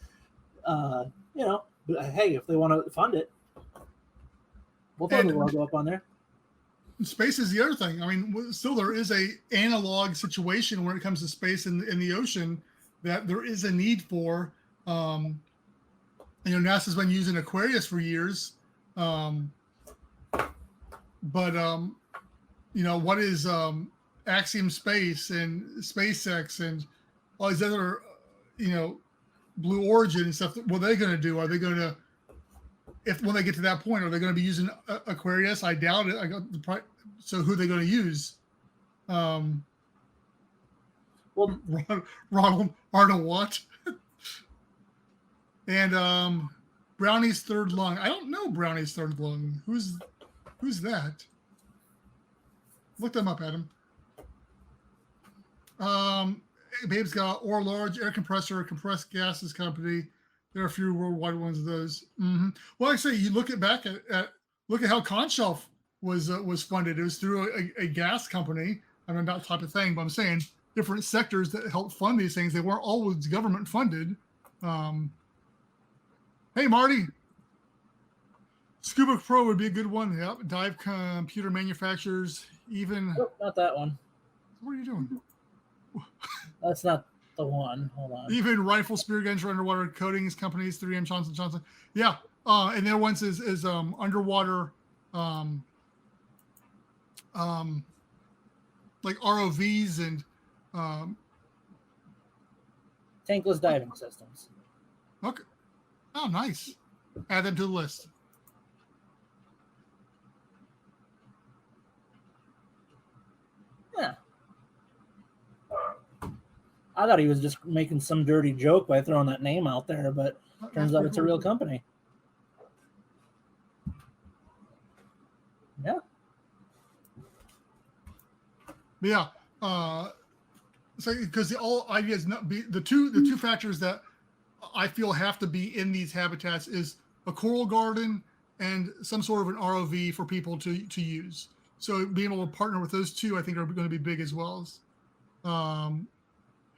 but hey, if they want to fund it, we'll throw the logo up on there. Space is the other thing. I mean, still there is a analog situation when it comes to space in the ocean that there is a need for. NASA's been using Aquarius for years. but what is Axiom Space and SpaceX and all these other, Blue Origin and stuff? What are they going to do? Are they going to, when they get to that point, are they going to be using Aquarius? I doubt it. So who are they going to use? Ronald Arnold Watt and Brownie's Third Lung. I don't know Brownie's Third Lung. Who's that? Look them up, Adam. Babe's got Or Large Air Compressor, compressed gases company. There are a few worldwide ones of those. Mm-hmm. Well, I say you look at look at how Conshelf was funded. It was through a gas company. I mean, not type of thing, but I'm saying different sectors that help fund these things. They weren't always government funded. Hey, Marty. Scuba Pro would be a good one. Yep. Dive computer manufacturers, even. Oh, not that one. What are you doing? That's not the one. Hold on. Even rifle spear guns for underwater coatings companies, 3M, Johnson Johnson. Yeah. And then once is underwater, like ROVs and tankless diving systems. Okay. Oh, nice. Add them to the list. Yeah. I thought he was just making some dirty joke by throwing that name out there, but turns out it's a real company. Yeah. Yeah. So because the all ideas not be the two factors that I feel have to be in these habitats is a coral garden and some sort of an ROV for people to use. So being able to partner with those two, I think, are going to be big as well.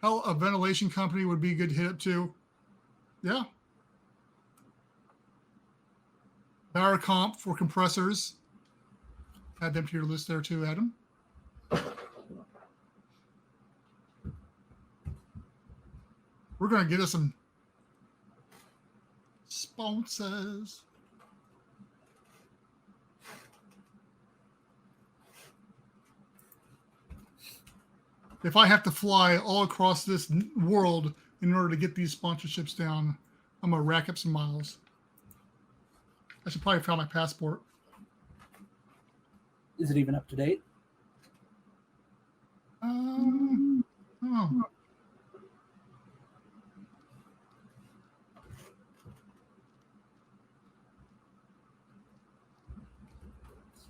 Hell, a ventilation company would be a good hit up too. Yeah. Baracomp for compressors. Add them to your list there too, Adam. We're going to get us some sponsors. If I have to fly all across this world in order to get these sponsorships down, I'm going to rack up some miles. I should probably file my passport. Is it even up to date? Oh.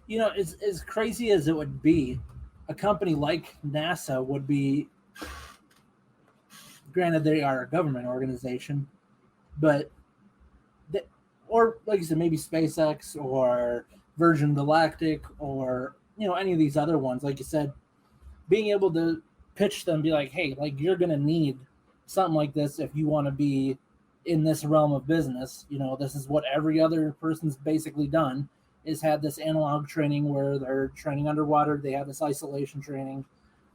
You know, as crazy as it would be, a company like NASA would be, granted they are a government organization, but, or like you said, maybe SpaceX or Virgin Galactic or, any of these other ones, like you said, being able to pitch them, be like, hey, like you're going to need something like this if you want to be in this realm of business. This is what every other person's basically done, is had this analog training where they're training underwater. They have this isolation training,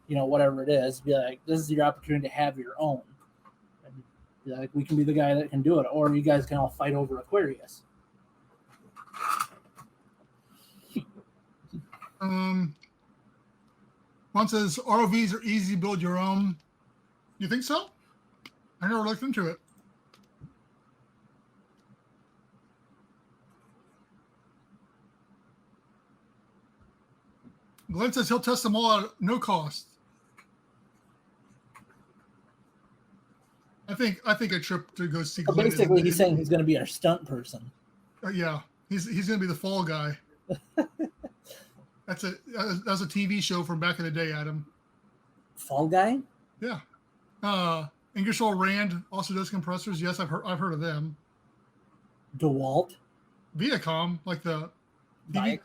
whatever it is. Be like, this is your opportunity to have your own. And be like, we can be the guy that can do it, or you guys can all fight over Aquarius. One says ROVs are easy to build your own. You think so? I never looked into it. Glenn says he'll test them all at no cost. I think a trip to go see. So basically, he's saying he's going to be our stunt person. Yeah, he's going to be the fall guy. That's a TV show from back in the day, Adam. Fall Guy? Yeah. Ingersoll Rand also does compressors. Yes, I've heard of them. DeWalt? Viacom, like the TV.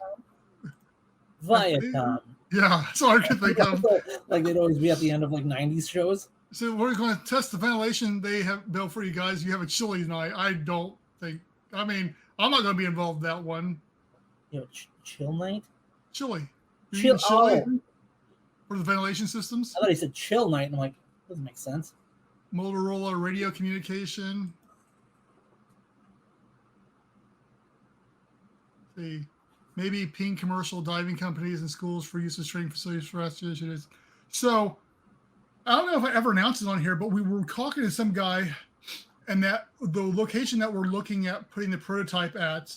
Viacom. Yeah, that's all I could think of. Like they'd always be at the end of like 90s shows. So we're going to test the ventilation they have built for you guys. You have a chili night. I don't think. I mean, I'm not going to be involved in that one. Chill night? Chili. Chili For the ventilation systems? I thought he said chill night. And I'm like, doesn't make sense. Motorola radio communication. Let's see. maybe ping commercial diving companies and schools for use of training facilities for rescue initiatives. So I don't know if I ever announced it on here, but we were talking to some guy, and that the location that we're looking at putting the prototype at,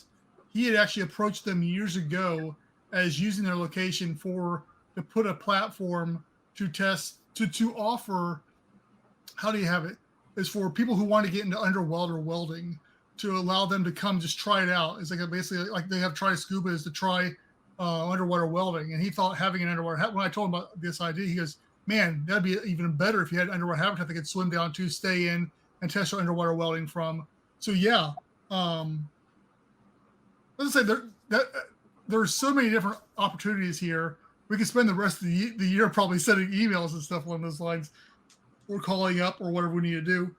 he had actually approached them years ago as using their location to put a platform to test, to offer, how do you have it? Is for people who want to get into underwater welding, to allow them to come just try it out. It's like basically like they have Try Scuba is to try underwater welding. And he thought having an underwater, when I told him about this idea, he goes, man, that'd be even better if you had underwater habitat they could swim down to, stay in, and test your underwater welding from. So yeah, let's say there's so many different opportunities here. We could spend the rest of the year probably sending emails and stuff along those lines, or calling up, or whatever we need to do.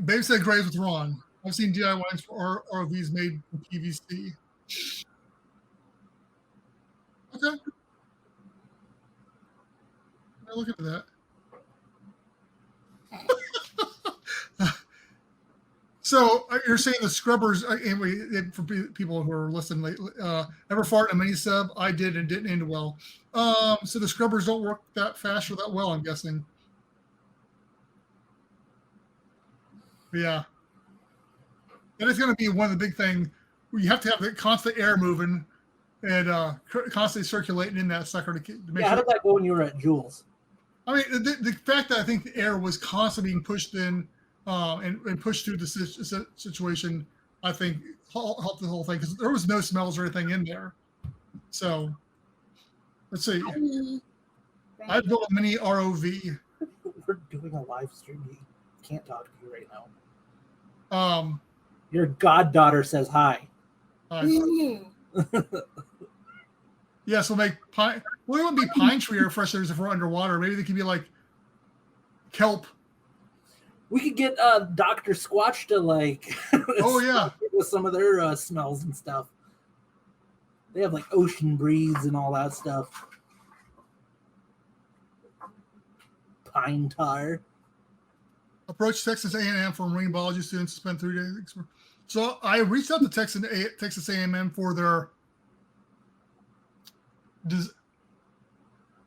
Babe said graves with Ron. I've seen DIYs for RVs made from PVC. Okay. I'll look into that. So you're saying the scrubbers, and for people who are listening lately, ever fart in a mini sub? I did, and didn't end well. So the scrubbers don't work that fast or that well, I'm guessing. But yeah. That is going to be one of the big things. You have to have the constant air moving and constantly circulating in that sucker to make sure. How did that go when you were at Jules? I mean, the fact that I think the air was constantly being pushed in and pushed through the situation, I think helped the whole thing, because there was no smells or anything in there. So, let's see. I built a mini ROV. We're doing a live stream. He can't talk to you right now. Your goddaughter says hi. Hi. Yeah, so make pine. Well, it would be pine tree air fresheners if we're underwater. Maybe they could be like kelp. We could get Dr. Squatch to like. Oh yeah. With some of their smells and stuff. They have like ocean breeze and all that stuff. Pine tar. Approach Texas A&M for marine biology students to spend 3 days. So I reached out to Texas A&M for their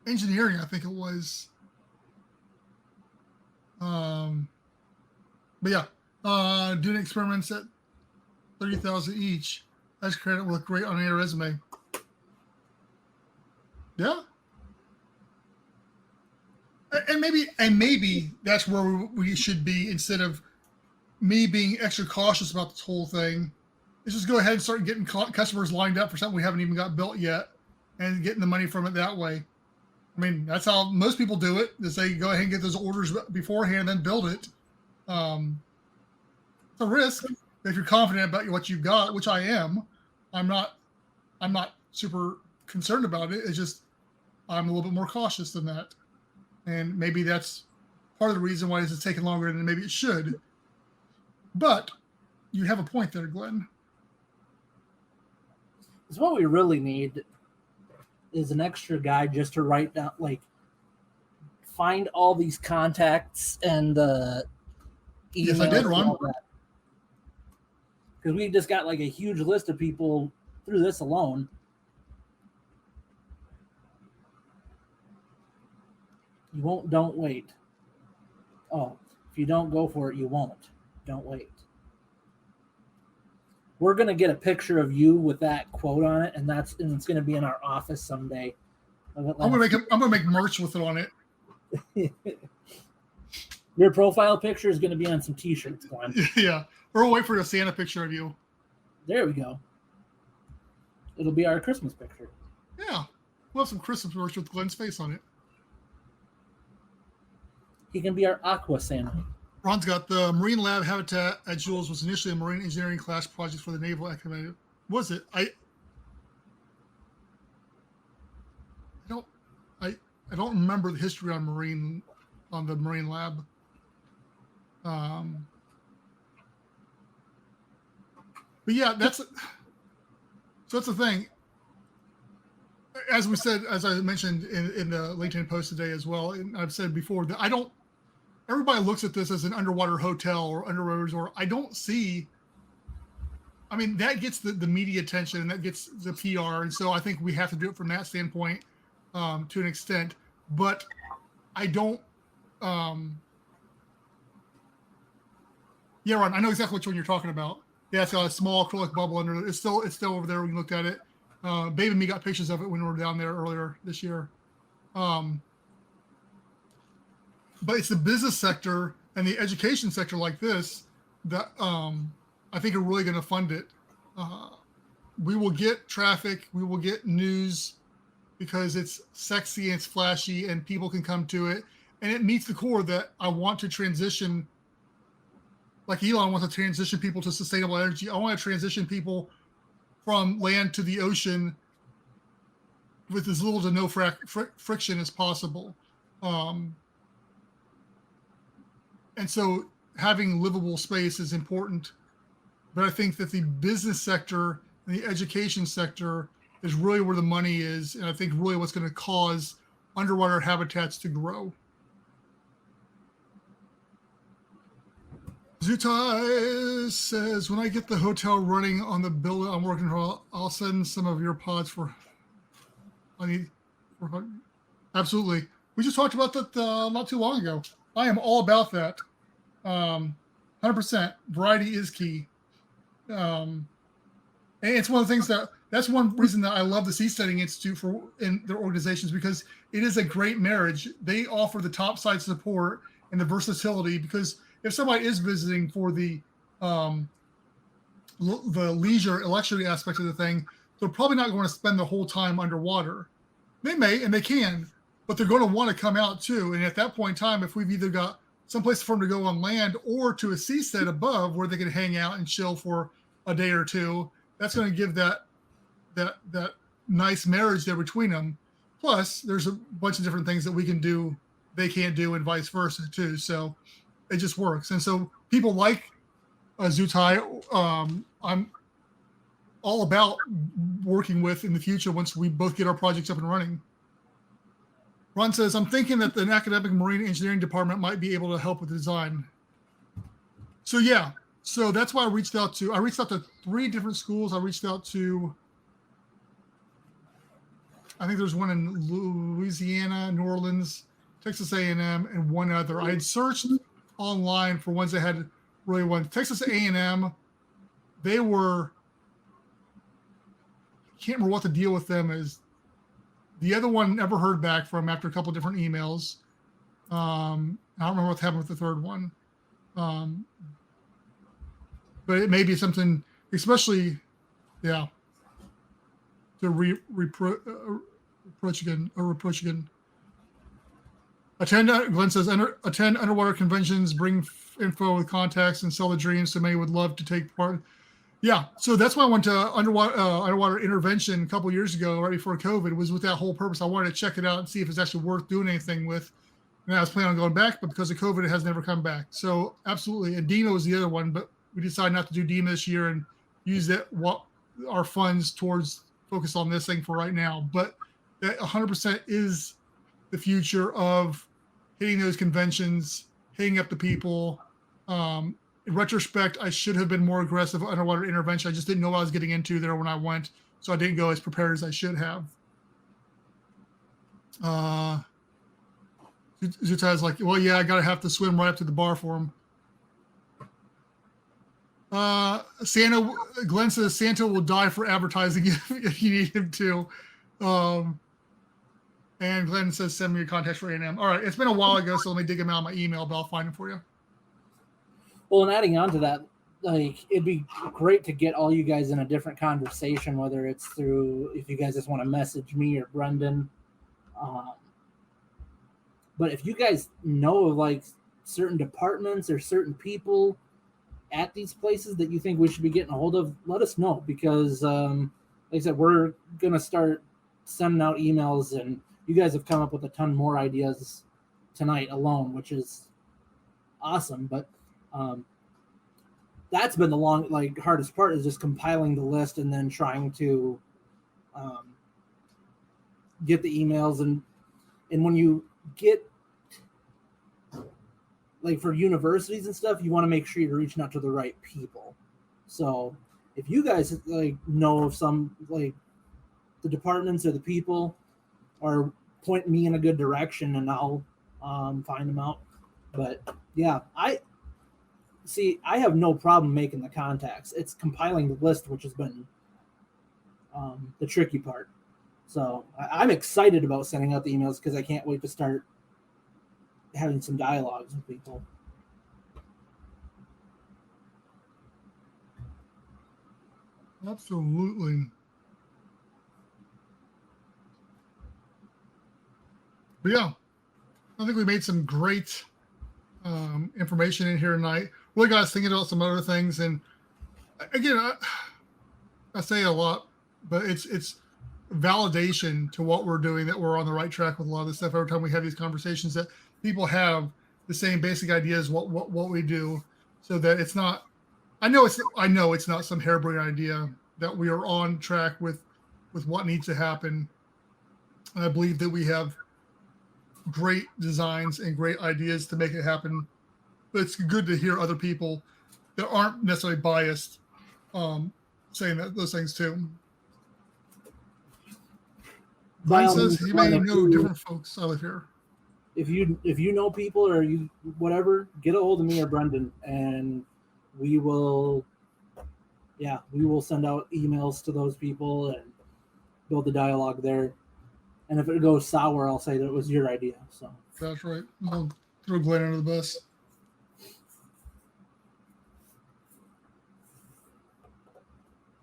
engineering, I think it was. But yeah, doing experiments at $30,000 each. That's credit will look great on your resume. Yeah. And maybe that's where we should be, instead of me being extra cautious about this whole thing. Let's just go ahead and start getting customers lined up for something we haven't even got built yet, and getting the money from it that way. I mean, that's how most people do it. Is they go ahead and get those orders beforehand and then build it. It's a risk if you're confident about what you've got, which I am. I'm not super concerned about it. It's just I'm a little bit more cautious than that. And maybe that's part of the reason why it's taking longer than maybe it should. But you have a point there, Glenn. It's what we really need is an extra guy just to write down, like, find all these contacts and emails. Yes, I did, Ron. Because we just got like a huge list of people through this alone. You won't, don't wait. Oh, if you don't go for it, you won't. Don't wait. We're going to get a picture of you with that quote on it, and it's going to be in our office someday. I'm going to make merch with it on it. Your profile picture is going to be on some t-shirts, Glenn. Yeah. Or we'll wait for a Santa picture of you. There we go. It'll be our Christmas picture. Yeah. We'll have some Christmas merch with Glenn's face on it. He can be our Aqua Santa. Ron's got the Marine Lab Habitat at Jules was initially a marine engineering class project for the Naval Academy. Was it? I don't remember the history on the Marine Lab. But yeah, that's the thing. As we said, as I mentioned in the LinkedIn post today as well, and I've said before that everybody looks at this as an underwater hotel or underwater resort. I don't see I mean, that gets the media attention and that gets the PR. And so I think we have to do it from that standpoint to an extent. But I don't. Yeah, Ron, I know exactly which one you're talking about. Yeah, it's got a small acrylic bubble under it. It's still over there when you looked at it. Babe and me got pictures of it when we were down there earlier this year. But it's the business sector and the education sector like this that I think are really going to fund it. We will get traffic, we will get news because it's sexy and it's flashy and people can come to it. And it meets the core that I want to transition. Like Elon wants to transition people to sustainable energy. I want to transition people from land to the ocean with as little to no friction as possible. And so having livable space is important. But I think that the business sector and the education sector is really where the money is. And I think really what's going to cause underwater habitats to grow. Zutai says, when I get the hotel running on the building I'm working on, I'll send some of your pods for. Absolutely. We just talked about that not too long ago. I am all about that. 100%. Variety is key. And it's one of the things that's one reason that I love the Seasteading Institute in their organizations, because it is a great marriage. They offer the topside support and the versatility, because if somebody is visiting for the leisure luxury aspect of the thing, they're probably not going to spend the whole time underwater. They may, and they can, but they're going to want to come out too. And at that point in time, if we've either got someplace for them to go on land or to a seastead above where they can hang out and chill for a day or two, that's going to give that nice marriage there between them. Plus, there's a bunch of different things that we can do, they can't do, and vice versa too. So it just works. And so people like Zutai, I'm all about working with in the future once we both get our projects up and running. Ron says, I'm thinking that an academic marine engineering department might be able to help with the design. So yeah, so that's why I reached out to 3 different schools. I reached out to, I think there's one in Louisiana, New Orleans, Texas A&M, and one other. I had searched online for ones that had really one. Texas A&M, they were, I can't remember what the deal with them is. The other one never heard back from after a couple of different emails. I don't remember what happened with the third one. But it may be something, especially, yeah, to reproach again. Glenn says, attend underwater conventions, bring info with contacts, and sell the dreams. So many would love to take part. Yeah, so that's why I went to underwater intervention a couple of years ago, right before COVID. It was with that whole purpose. I wanted to check it out and see if it's actually worth doing anything with. And I was planning on going back, but because of COVID, it has never come back. So absolutely. And DEMA was the other one, but we decided not to do DEMA this year and use our funds towards focus on this thing for right now. But that 100% is the future of hitting those conventions, hitting up the people. In retrospect, I should have been more aggressive underwater intervention. I just didn't know what I was getting into there when I went, so I didn't go as prepared as I should have. Zutai's like, well, yeah, I gotta have to swim right up to the bar for him. Glenn says Santa will die for advertising if you need him to. And Glenn says, send me your contacts for A&M. All right, it's been a while ago, so let me dig him out of my email, but I'll find him for you. Well, and adding on to that, like, it'd be great to get all you guys in a different conversation, whether it's through, if you guys just want to message me or Brendon. But if you guys know of like certain departments or certain people at these places that you think we should be getting a hold of, let us know, because like I said, we're going to start sending out emails, and you guys have come up with a ton more ideas tonight alone, which is awesome. But that's been the hardest part, is just compiling the list and then trying to get the emails. And when you get, like, for universities and stuff, you want to make sure you're reaching out to the right people. So if you guys like know of some, like the departments or the people, or point me in a good direction, and I'll find them out. But yeah, I have no problem making the contacts. It's compiling the list, which has been the tricky part. So I'm excited about sending out the emails because I can't wait to start having some dialogues with people. Absolutely. But yeah, I think we made some great information in here tonight. Really got us thinking about some other things. And again, I say a lot, but it's validation to what we're doing, that we're on the right track with a lot of this stuff. Every time we have these conversations, that people have the same basic ideas what we do, so that it's not. I know it's not some harebrained idea, that we are on track with what needs to happen. And I believe that we have great designs and great ideas to make it happen. But it's good to hear other people that aren't necessarily biased saying those things too. Brian says he may know different folks out here. If you know people, or you whatever, get a hold of me or Brendon, and we will send out emails to those people and build the dialogue there. And if it goes sour, I'll say that it was your idea. So that's right. I'll throw Glenn under the bus.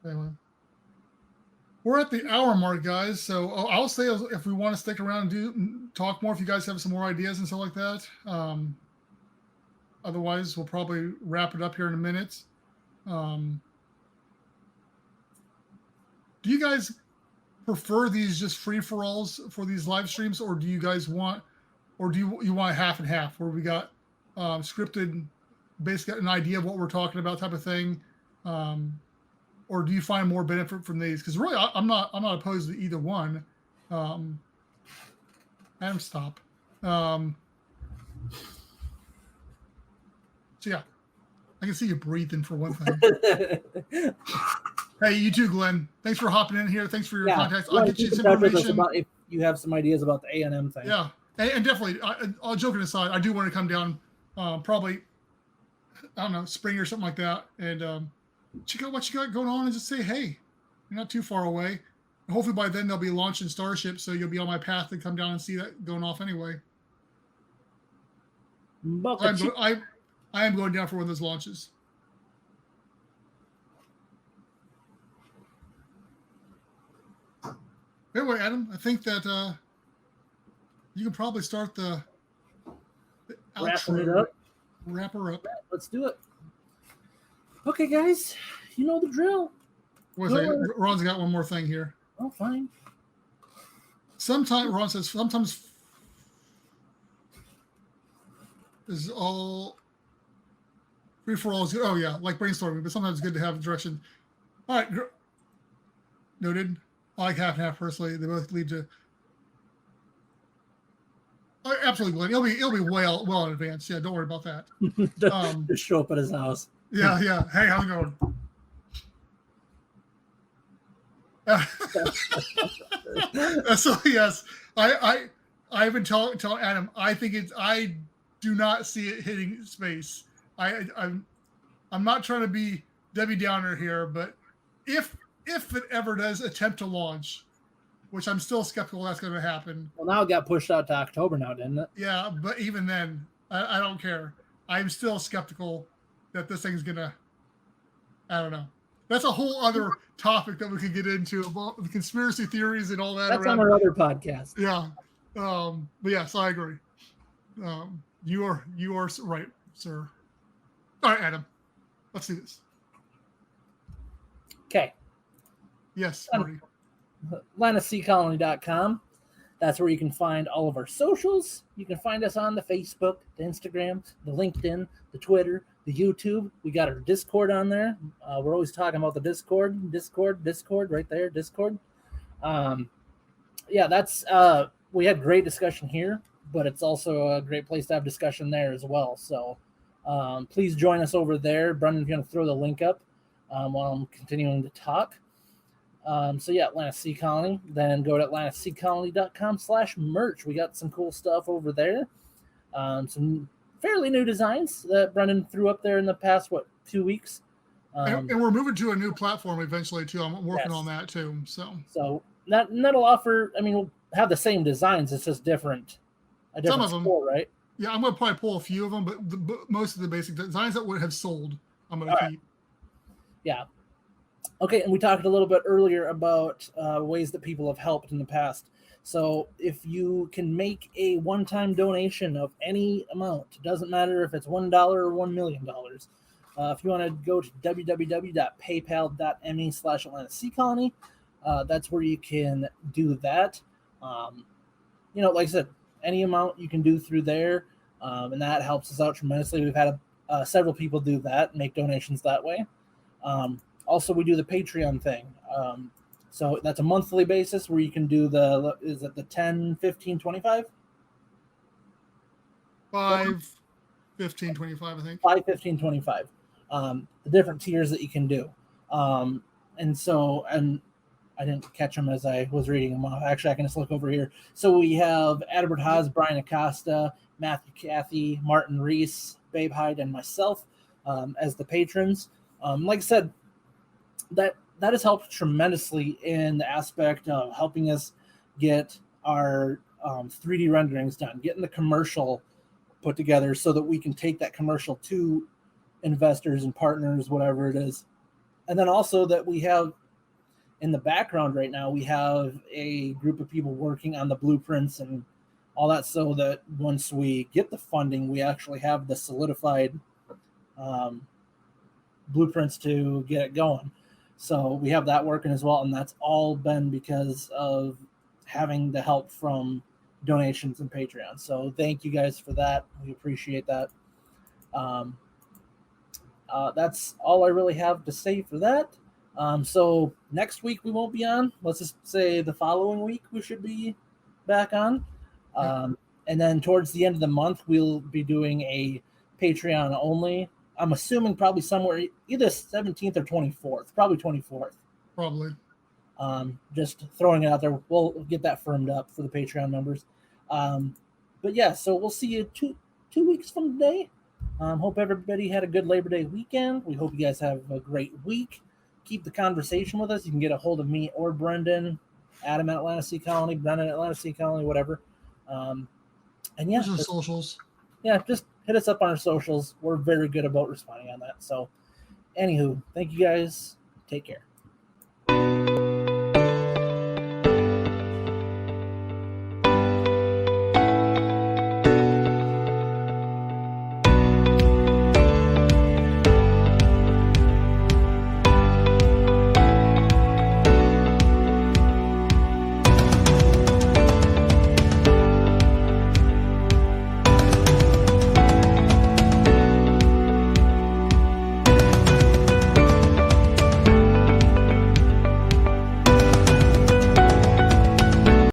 Anyway, we're at the hour mark, guys. So I'll say if we want to stick around and talk more, if you guys have some more ideas and stuff like that. Otherwise, we'll probably wrap it up here in a minute. Do you guys prefer these just free-for-alls for these live streams, or do you guys want, or do you want half and half, where we got scripted, basically an idea of what we're talking about type of thing, or do you find more benefit from these? Because really, I'm not opposed to either one. Adam, stop. So yeah, I can see you breathing for one thing. Hey, you too, Glenn. Thanks for hopping in here. Thanks for your contacts. I'll get you some information. If you have some ideas about the A&M thing. Yeah, and definitely, I'll joking aside, I do want to come down probably, I don't know, spring or something like that, and check out what you got going on and just say, hey, you're not too far away. And hopefully by then they'll be launching Starship, so you'll be on my path to come down and see that going off anyway. I am going down for one of those launches. Anyway, Adam, I think that you can probably start the wrapping it up. Wrap her up. Let's do it. Okay, guys, you know the drill. Ron's got one more thing here. Oh, fine. Ron says sometimes is all free for all is good. Oh yeah, like brainstorming, but sometimes it's good to have direction. All right, noted. I like half and half personally. They both lead to. Absolutely, Glenn. It'll be well in advance. Yeah, don't worry about that. Just show up at his house. Yeah. Hey, how's it going? So yes, I've been telling Adam. I do not see it hitting space. I'm not trying to be Debbie Downer here, but if it ever does attempt to launch, which I'm still skeptical that's going to happen. Well, now it got pushed out to October now, didn't it? Yeah, but even then, I don't care. I'm still skeptical that this thing's going to, I don't know. That's a whole other topic that we could get into about the conspiracy theories and all that. That's on our other podcast. Yeah. But yes, I agree. You are right, sir. All right, Adam, let's do this. Okay. Yes, Marty. LannisCcolony.com. That's where you can find all of our socials. You can find us on the Facebook, the Instagram, the LinkedIn, the Twitter, the YouTube. We got our Discord on there. We're always talking about the Discord right there, Discord. That's we had great discussion here, but it's also a great place to have discussion there as well. So please join us over there. Brendon's going to throw the link up. while I'm continuing to talk. So yeah, Atlantis Sea Colony. Then go to atlantisseacolony.com/merch. We got some cool stuff over there. Some fairly new designs that Brendon threw up there in the past 2 weeks. And we're moving to a new platform eventually too. I'm working on that too. So that'll offer. I mean, we'll have the same designs. It's just different. Some of them, right? Yeah, I'm gonna probably pull a few of them, but most of the basic designs that would have sold, I'm gonna keep. Yeah. Okay, and we talked a little bit earlier about ways that people have helped in the past. So if you can make a one-time donation of any amount, it doesn't matter if it's $1 or $1 million. If you want to go to www.paypal.me/AtlantisSeaColony, that's where you can do that. Like I said, any amount you can do through there, and that helps us out tremendously. We've had several people do that, make donations that way. Also, we do the Patreon thing. So that's a monthly basis where you can do is it the 10, 15, 25? 5, 15, 25, I think. 5, 15, 25. The different tiers that you can do. And I didn't catch them as I was reading them off. Actually, I can just look over here. So we have Adalbert Haas, Brian Acosta, Matthew Cathy, Martin Reese, Babe Hyde, and myself as the patrons. Like I said, that has helped tremendously in the aspect of helping us get our 3D renderings done, getting the commercial put together so that we can take that commercial to investors and partners, whatever it is. And then also that we have in the background right now, we have a group of people working on the blueprints and all that, so that once we get the funding, we actually have the solidified blueprints to get it going. So we have that working as well, and that's all been because of having the help from donations and Patreon. So thank you guys for that. We appreciate that. That's all I really have to say for that. So next week we won't be on. Let's just say the following week we should be back on. And then towards the end of the month, we'll be doing a Patreon only. I'm assuming probably somewhere either 17th or 24th, probably 24th. Probably. Just throwing it out there. We'll get that firmed up for the Patreon members. But yeah, so we'll see you two weeks from today. Hope everybody had a good Labor Day weekend. We hope you guys have a great week. Keep the conversation with us. You can get a hold of me or Brendon, Adam at Atlantis Sea Colony, Brendon at Atlantis Sea Colony, whatever. And yeah, socials. Yeah, just hit us up on our socials. We're very good about responding on that. So, anywho, thank you guys. Take care.